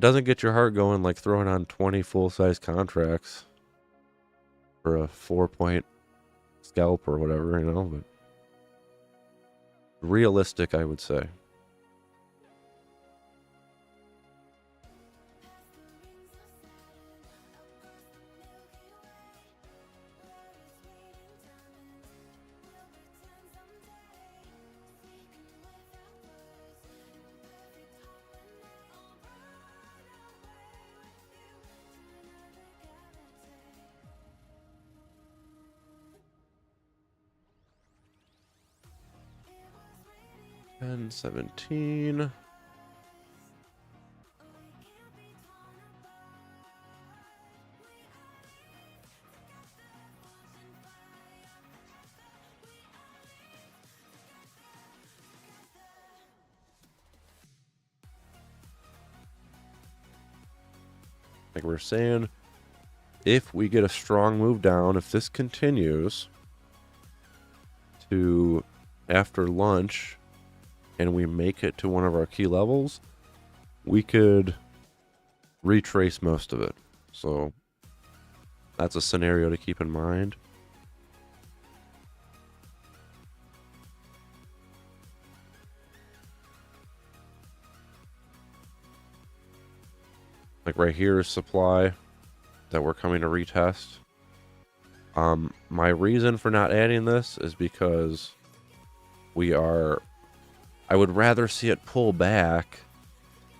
doesn't get your heart going like throwing on 20 full-size contracts for a 4-point scalp or whatever, you know, but realistic, I would say. And 17. Like we're saying, if we get a strong move down, if this continues to after lunch and we make it to one of our key levels, we could retrace most of it. So that's a scenario to keep in mind. Like right here is supply that we're coming to retest. My reason for not adding this is because I would rather see it pull back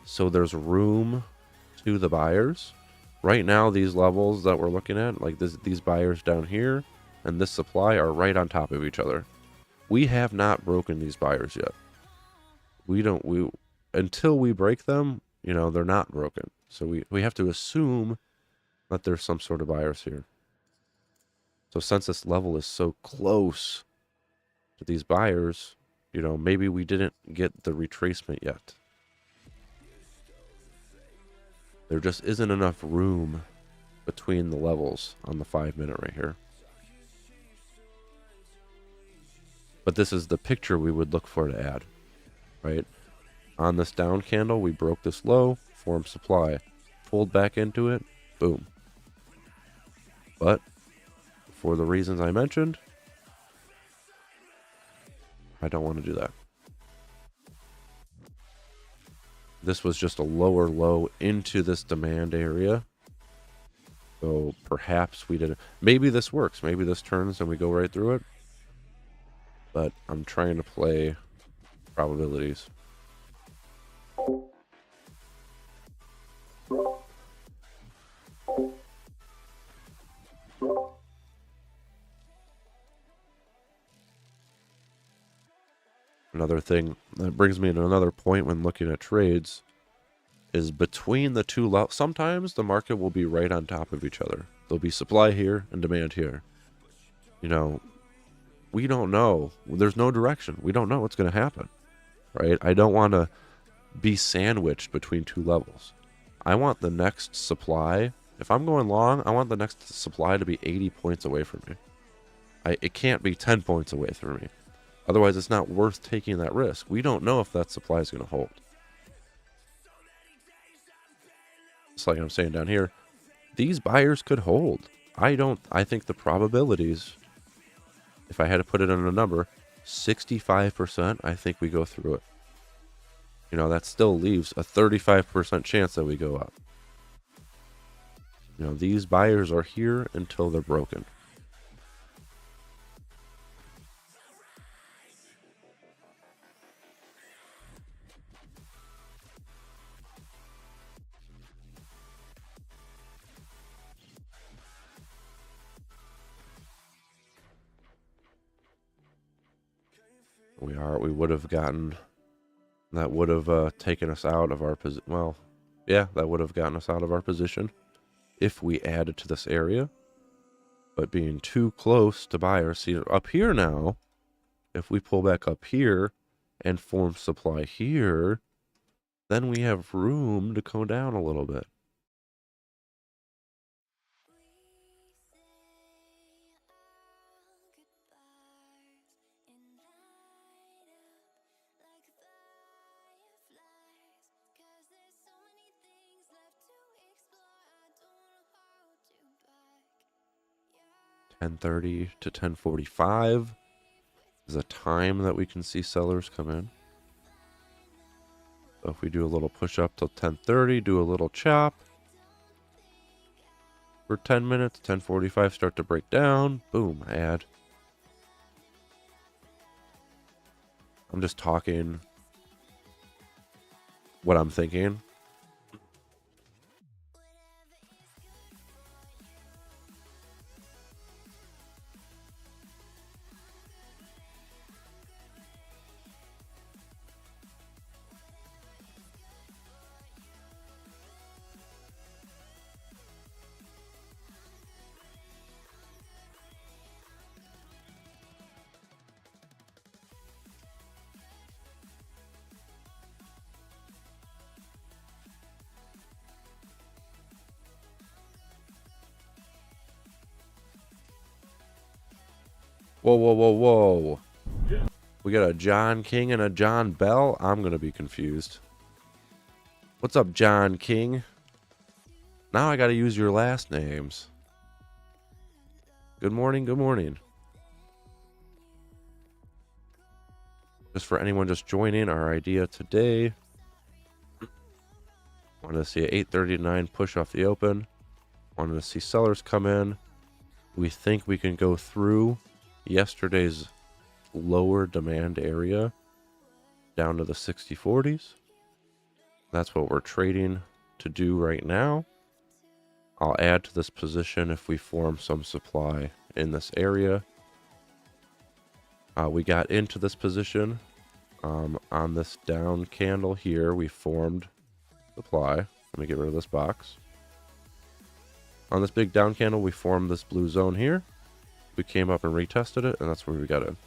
so there's room to the buyers. Right now, these levels that we're looking at, like these buyers down here and this supply are right on top of each other. We have not broken these buyers yet. Until we break them, you know, they're not broken. So we have to assume that there's some sort of buyers here. So since this level is so close to these buyers, you know, maybe we didn't get the retracement yet. There just isn't enough room between the levels on the 5-minute right here. But this is the picture we would look for to add, right? On this down candle, we broke this low, formed supply, pulled back into it, boom. But for the reasons I mentioned, I don't want to do that. This was just a lower low into this demand area. So perhaps we didn't. Maybe this works. Maybe this turns and we go right through it. But I'm trying to play probabilities. Another thing that brings me to another point when looking at trades is between the two levels. Sometimes the market will be right on top of each other. There'll be supply here and demand here. You know, we don't know. There's no direction. We don't know what's going to happen, right? I don't want to be sandwiched between two levels. I want the next supply. If I'm going long, I want the next supply to be 80 points away from me. It can't be 10 points away from me. Otherwise, it's not worth taking that risk. We don't know if that supply is going to hold. It's like I'm saying down here, these buyers could hold. I think the probabilities, if I had to put it in a number, 65%, I think we go through it. You know, that still leaves a 35% chance that we go up. You know, these buyers are here until they're broken. We would have gotten, that would have taken us out of our position. Well, yeah, that would have gotten us out of our position if we added to this area. But being too close to buyers, see up here now, if we pull back up here and form supply here, then we have room to go down a little bit. $10:30 to 10:45 is a time that we can see sellers come in. So if we do a little push up till 10:30, do a little chop for 10 minutes, 10:45 start to break down, boom, add. I'm just talking what I'm thinking. Whoa, whoa, whoa, whoa. We got a John King and a John Bell. I'm going to be confused. What's up, John King? Now I got to use your last names. Good morning, good morning. Just for anyone just joining, our idea today, wanted to see an 839 push off the open. Wanted to see sellers come in. We think we can go through yesterday's lower demand area down to the 60/40s. That's what we're trading to do right now. I'll add to this position if we form some supply in this area. We got into this position on this down candle here. We formed supply. Let me get rid of this box. On this big down candle, we formed this blue zone here. We came up and retested it, and that's where we got in.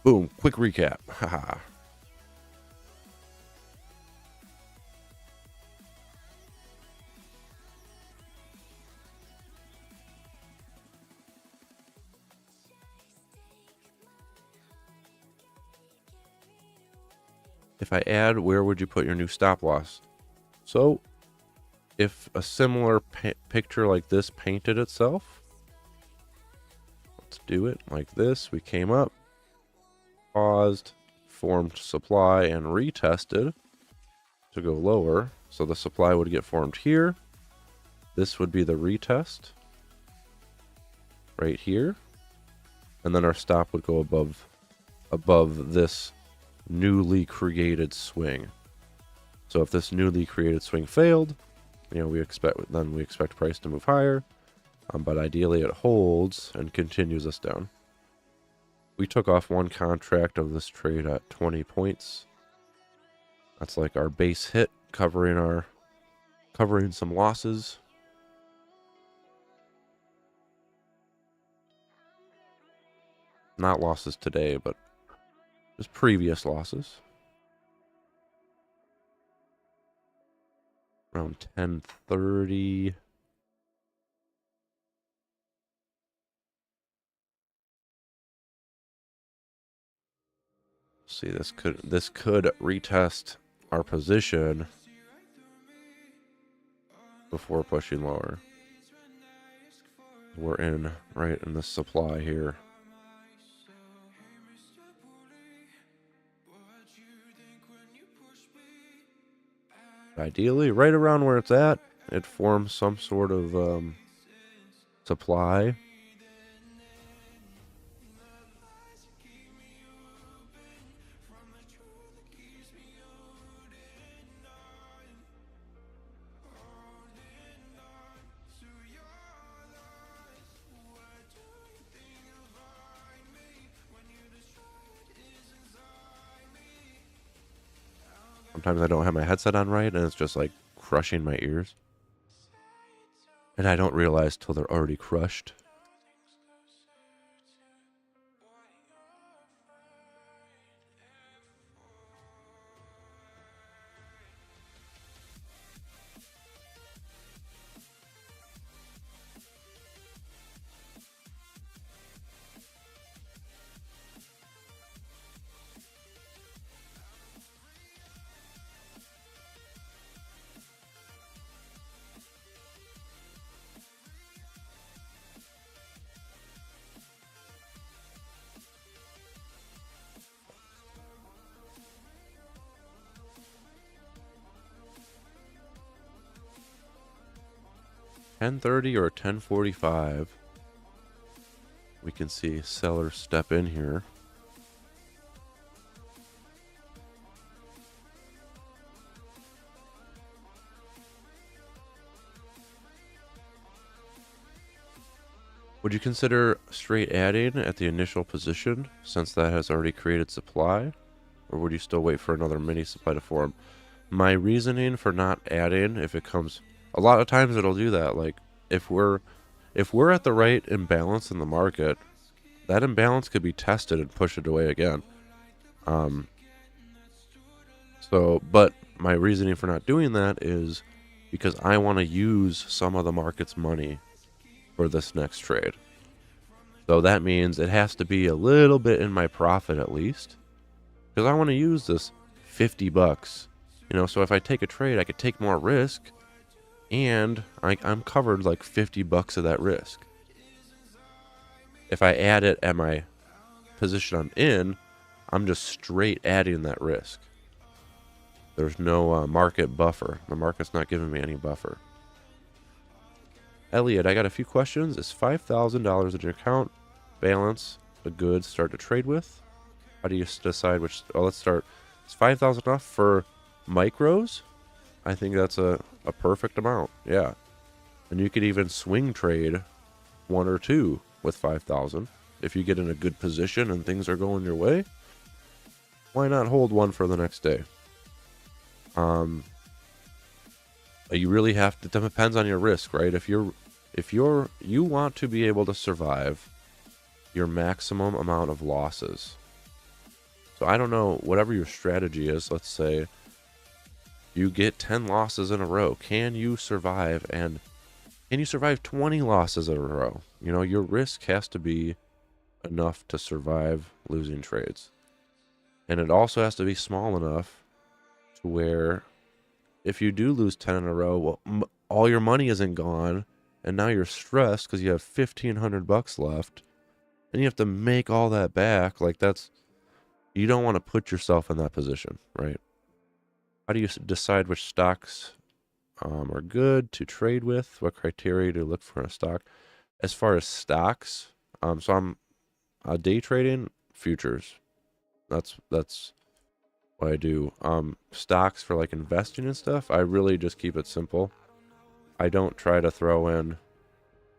Boom, quick recap. Haha. If I add, where would you put your new stop loss? So, if a similar picture like this painted itself, let's do it like this. We came up, paused, formed supply, and retested to go lower. So the supply would get formed here. This would be the retest right here. And then our stop would go above this newly created swing. So if this newly created swing failed, we expect price to move higher. But ideally it holds and continues us down. We took off one contract of this trade at 20 points. That's like our base hit, covering some losses. Not losses today, but just previous losses. Around 10:30. See, this could retest our position before pushing lower. We're in right in the supply here. Ideally, right around where it's at, it forms some sort of supply. Sometimes I don't have my headset on right, and it's just like crushing my ears. And I don't realize till they're already crushed. $10.30 or $10.45. We can see sellers step in here. Would you consider straight adding at the initial position since that has already created supply? Or would you still wait for another mini supply to form? My reasoning for not adding, if it comes, a lot of times it'll do that. Like if we're at the right imbalance in the market, that imbalance could be tested and pushed it away again. But my reasoning for not doing that is because I want to use some of the market's money for this next trade. So that means it has to be a little bit in my profit at least, because I want to use this $50. So if I take a trade, I could take more risk, and I'm covered like $50 of that risk. If I add it at my position I'm in, I'm just straight adding that risk. There's no market buffer. The market's not giving me any buffer. Elliot, I got a few questions. Is $5,000 in your account balance a good start to trade with? How do you decide which? Oh, let's start. Is 5,000 enough for micros? I think that's a perfect amount. Yeah, and you could even swing trade one or two with 5,000 if you get in a good position and things are going your way. Why not hold one for the next day? You really have to. It depends on your risk, right? If you want to be able to survive your maximum amount of losses. So I don't know, whatever your strategy is, let's say you get 10 losses in a row. Can you survive? And can you survive 20 losses in a row? Your risk has to be enough to survive losing trades. And it also has to be small enough to where if you do lose 10 in a row, well, all your money isn't gone, and now you're stressed because you have $1,500 left, and you have to make all that back. Like you don't want to put yourself in that position, right? How do you decide which stocks are good to trade with? What criteria to look for in a stock? As far as stocks, so I'm day trading futures. That's what I do. Stocks for like investing and stuff, I really just keep it simple. I don't try to throw in,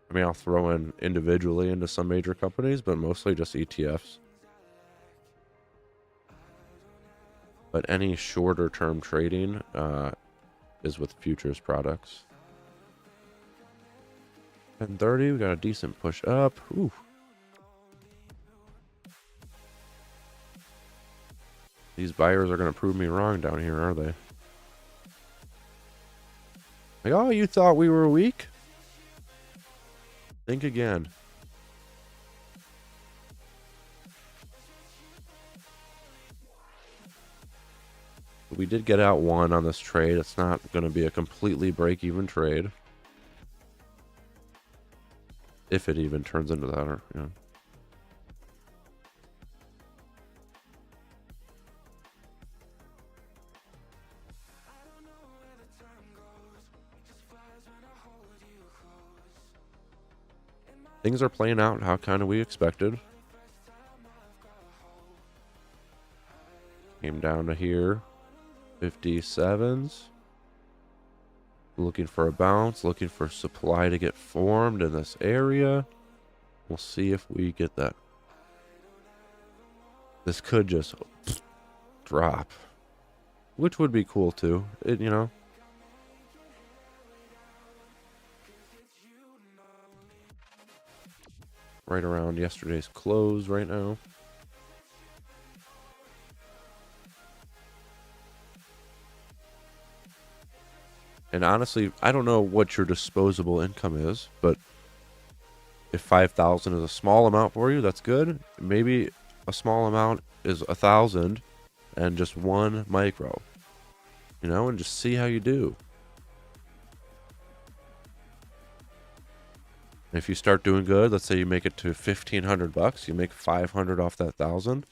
I mean, I'll throw in individually into some major companies, but mostly just ETFs. But any shorter term trading is with futures products. 10:30, we got a decent push up. Ooh. These buyers are going to prove me wrong down here, are they? Like, oh, you thought we were weak? Think again. We did get out one on this trade. It's not going to be a completely break-even trade. If it even turns into that, or, you know. Things are playing out how kind of we expected. Came down to here. 57s. Looking for a bounce. Looking for supply to get formed in this area. We'll see if we get that. This could just drop. Which would be cool too. You know. Right around yesterday's close right now. And honestly, I don't know what your disposable income is, but if 5,000 is a small amount for you, that's good. Maybe a small amount is 1,000 and just one micro, you know, and just see how you do. If you start doing good, let's say you make it to $1,500, you make 500 off that 1,000,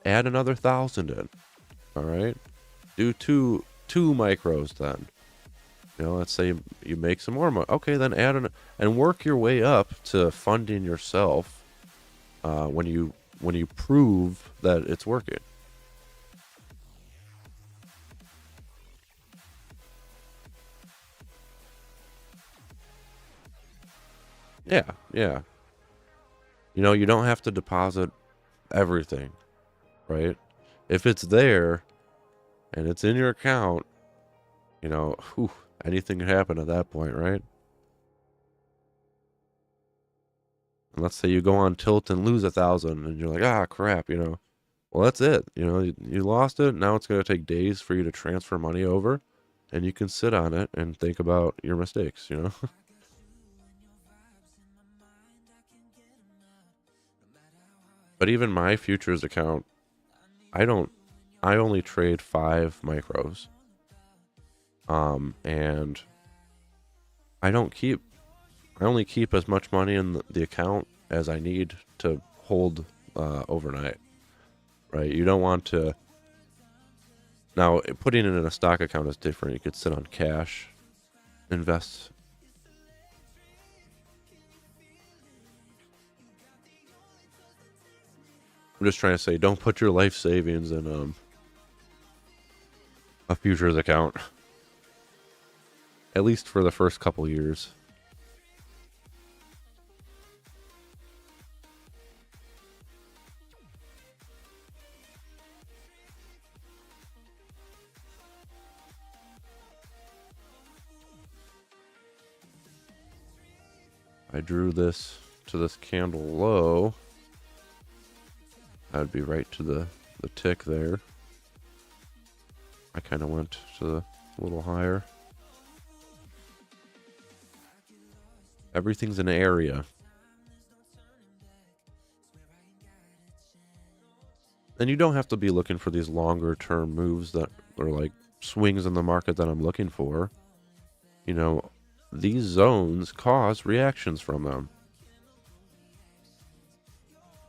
add another 1,000 in. All right, do two micros then. You know, let's say you make some more money. Okay, then add an and work your way up to funding yourself when you prove that it's working. Yeah, yeah. You know, you don't have to deposit everything, right? If it's there and it's in your account, you know, anything could happen at that point, right? And let's say you go on tilt and lose 1,000 and you're like, ah, crap, you know. Well, that's it. You know, you lost it. Now it's going to take days for you to transfer money over, and you can sit on it and think about your mistakes, you know? But even my futures account, I only trade 5 micros. And I only keep as much money in the account as I need to hold overnight, right? You don't want to. Now, putting it in a stock account is different. You could sit on cash, invest. I'm just trying to say, don't put your life savings in a futures account. At least for the first couple years. I drew this to this candle low. I'd be right to the tick there. I kind of went to the little higher. Everything's an area. And you don't have to be looking for these longer term moves that are like swings in the market that I'm looking for. You know, these zones cause reactions from them.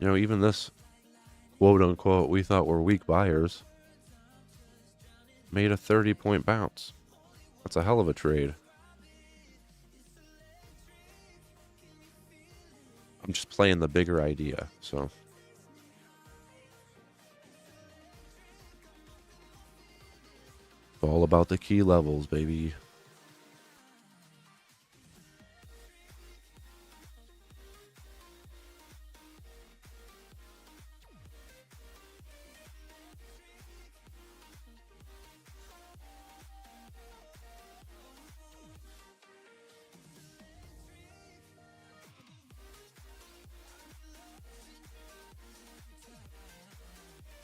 You know, even this quote unquote we thought were weak buyers made a 30-point bounce. That's a hell of a trade. I'm just playing the bigger idea, so. It's all about the key levels, baby.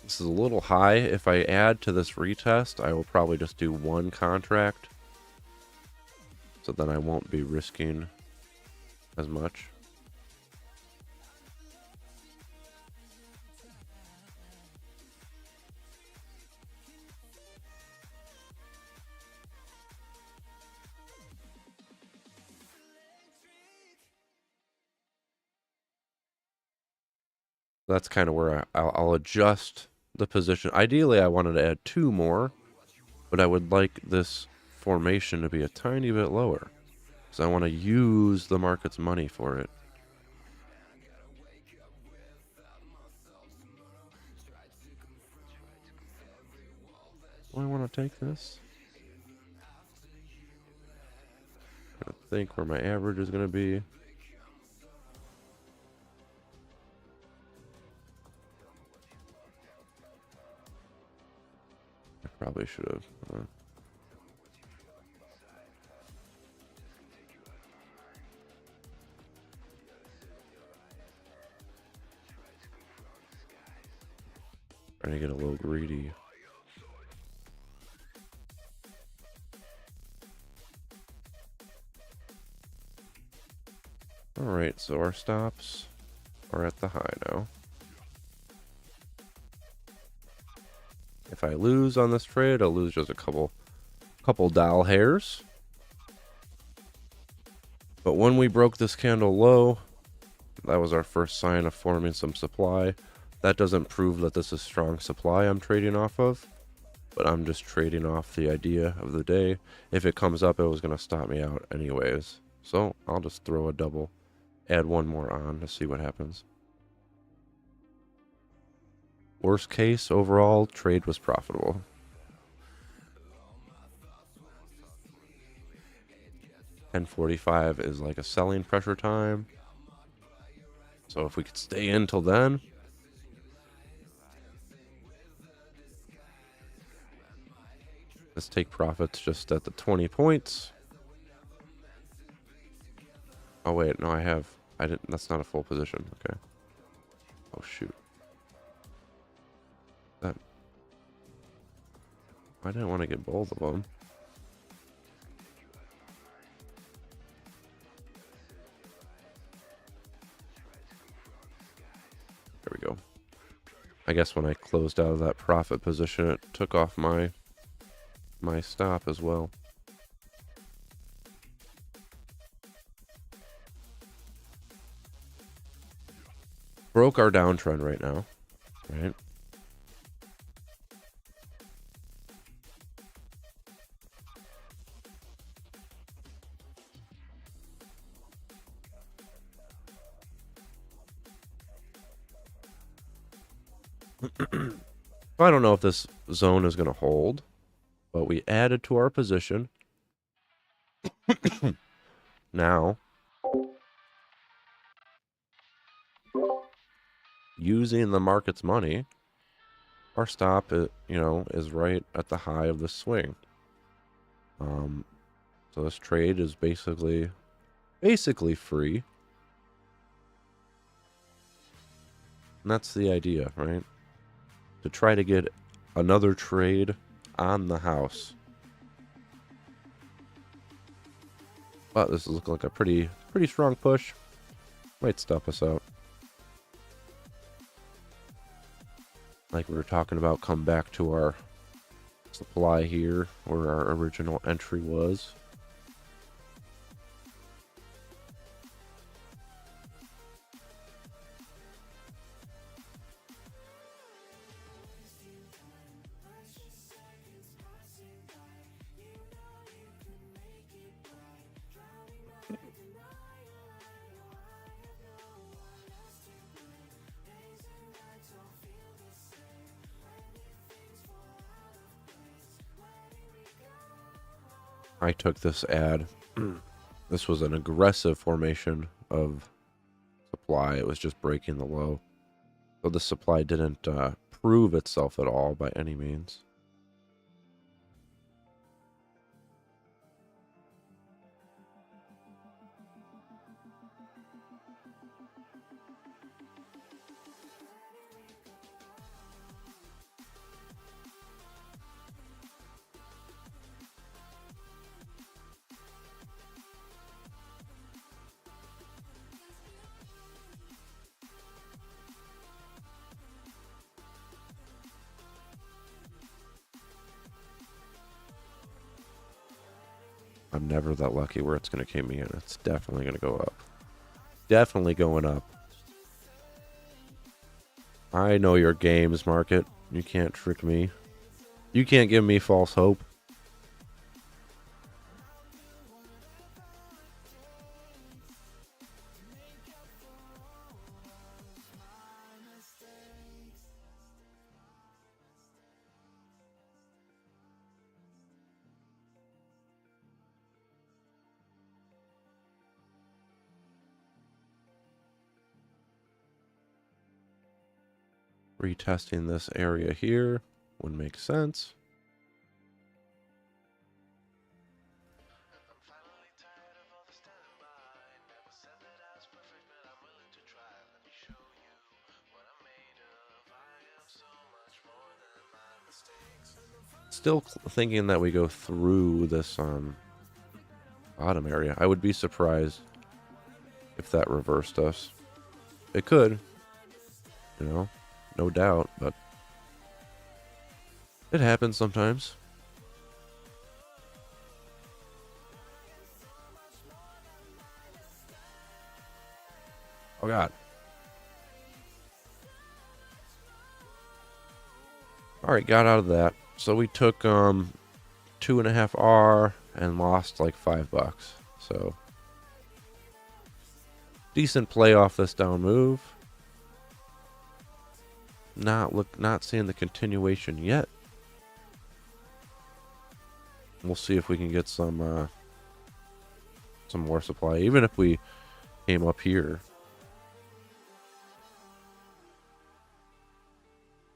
This is a little high. If I add to this retest, I will probably just do one contract. So then I won't be risking as much. That's kind of where I'll adjust the position. Ideally, I wanted to add 2 more, but I would like this formation to be a tiny bit lower. So I want to use the market's money for it. Do I want to take this? I think where my average is going to be. I probably should have. Trying to get a little greedy. Alright, so our stops are at the high now. If I lose on this trade, I'll lose just a couple doll hairs. But when we broke this candle low, that was our first sign of forming some supply. That doesn't prove that this is strong supply I'm trading off of, but I'm just trading off the idea of the day. If it comes up, it was going to stop me out anyways. So I'll just throw a double, add one more on to see what happens. Worst case, overall, trade was profitable. $10.45 is like a selling pressure time. So if we could stay in till then. Let's take profits just at the 20 points. Oh wait, no, I didn't, that's not a full position, okay. Oh shoot. I didn't want to get both of them. There we go. I guess when I closed out of that profit position, it took off my stop as well. Broke our downtrend right now, right? I don't know if this zone is going to hold, but we added to our position. Now, using the market's money, our stop, is right at the high of the swing. So this trade is basically free. And that's the idea, right? To try to get another trade on the house. But this is looking like a pretty strong push. Might stop us out. Like we were talking about, come back to our supply here where our original entry was. I took this ad. This was an aggressive formation of supply. It was just breaking the low. So the supply didn't prove itself at all by any means. I'm never that lucky where it's going to keep me in. It's definitely going to go up. Definitely going up. I know your games, market. You can't trick me. You can't give me false hope. Retesting this area here would make sense. Still thinking that we go through this bottom area. I would be surprised if that reversed us. It could, you know, no doubt, but it happens sometimes. Oh God. Alright, got out of that. So we took 2.5R and lost like $5. So decent play off this down move. Not seeing the continuation yet. We'll see if we can get some more supply, even if we came up here.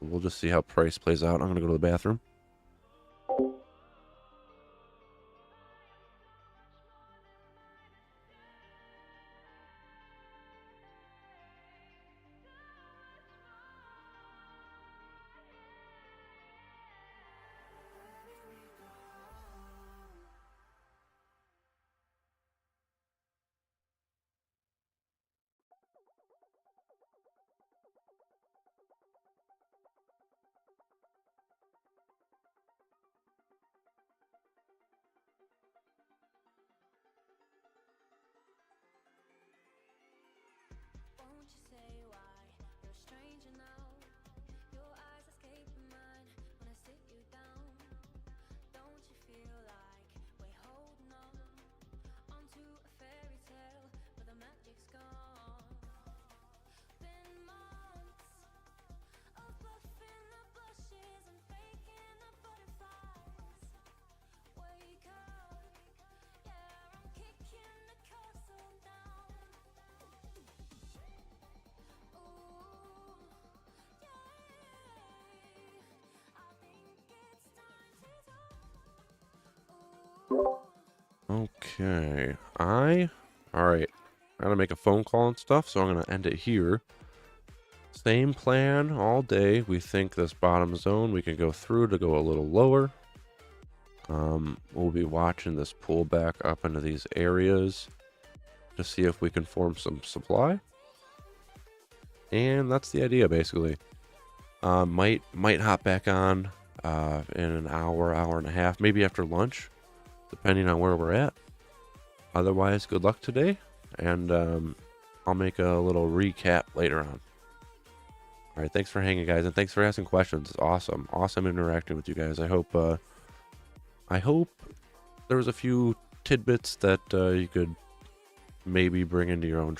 We'll just see how price plays out. I'm gonna go to the bathroom. Okay, alright, I gotta make a phone call and stuff, so I'm gonna end it here. Same plan all day. We think this bottom zone we can go through to go a little lower. We'll be watching this pullback up into these areas to see if we can form some supply. And that's the idea, basically. Might hop back on in an hour and a half, maybe after lunch, depending on where we're at. Otherwise, good luck today, and I'll make a little recap later on. All right, thanks for hanging, guys, and thanks for asking questions. It's awesome interacting with you guys. I hope there was a few tidbits that you could maybe bring into your own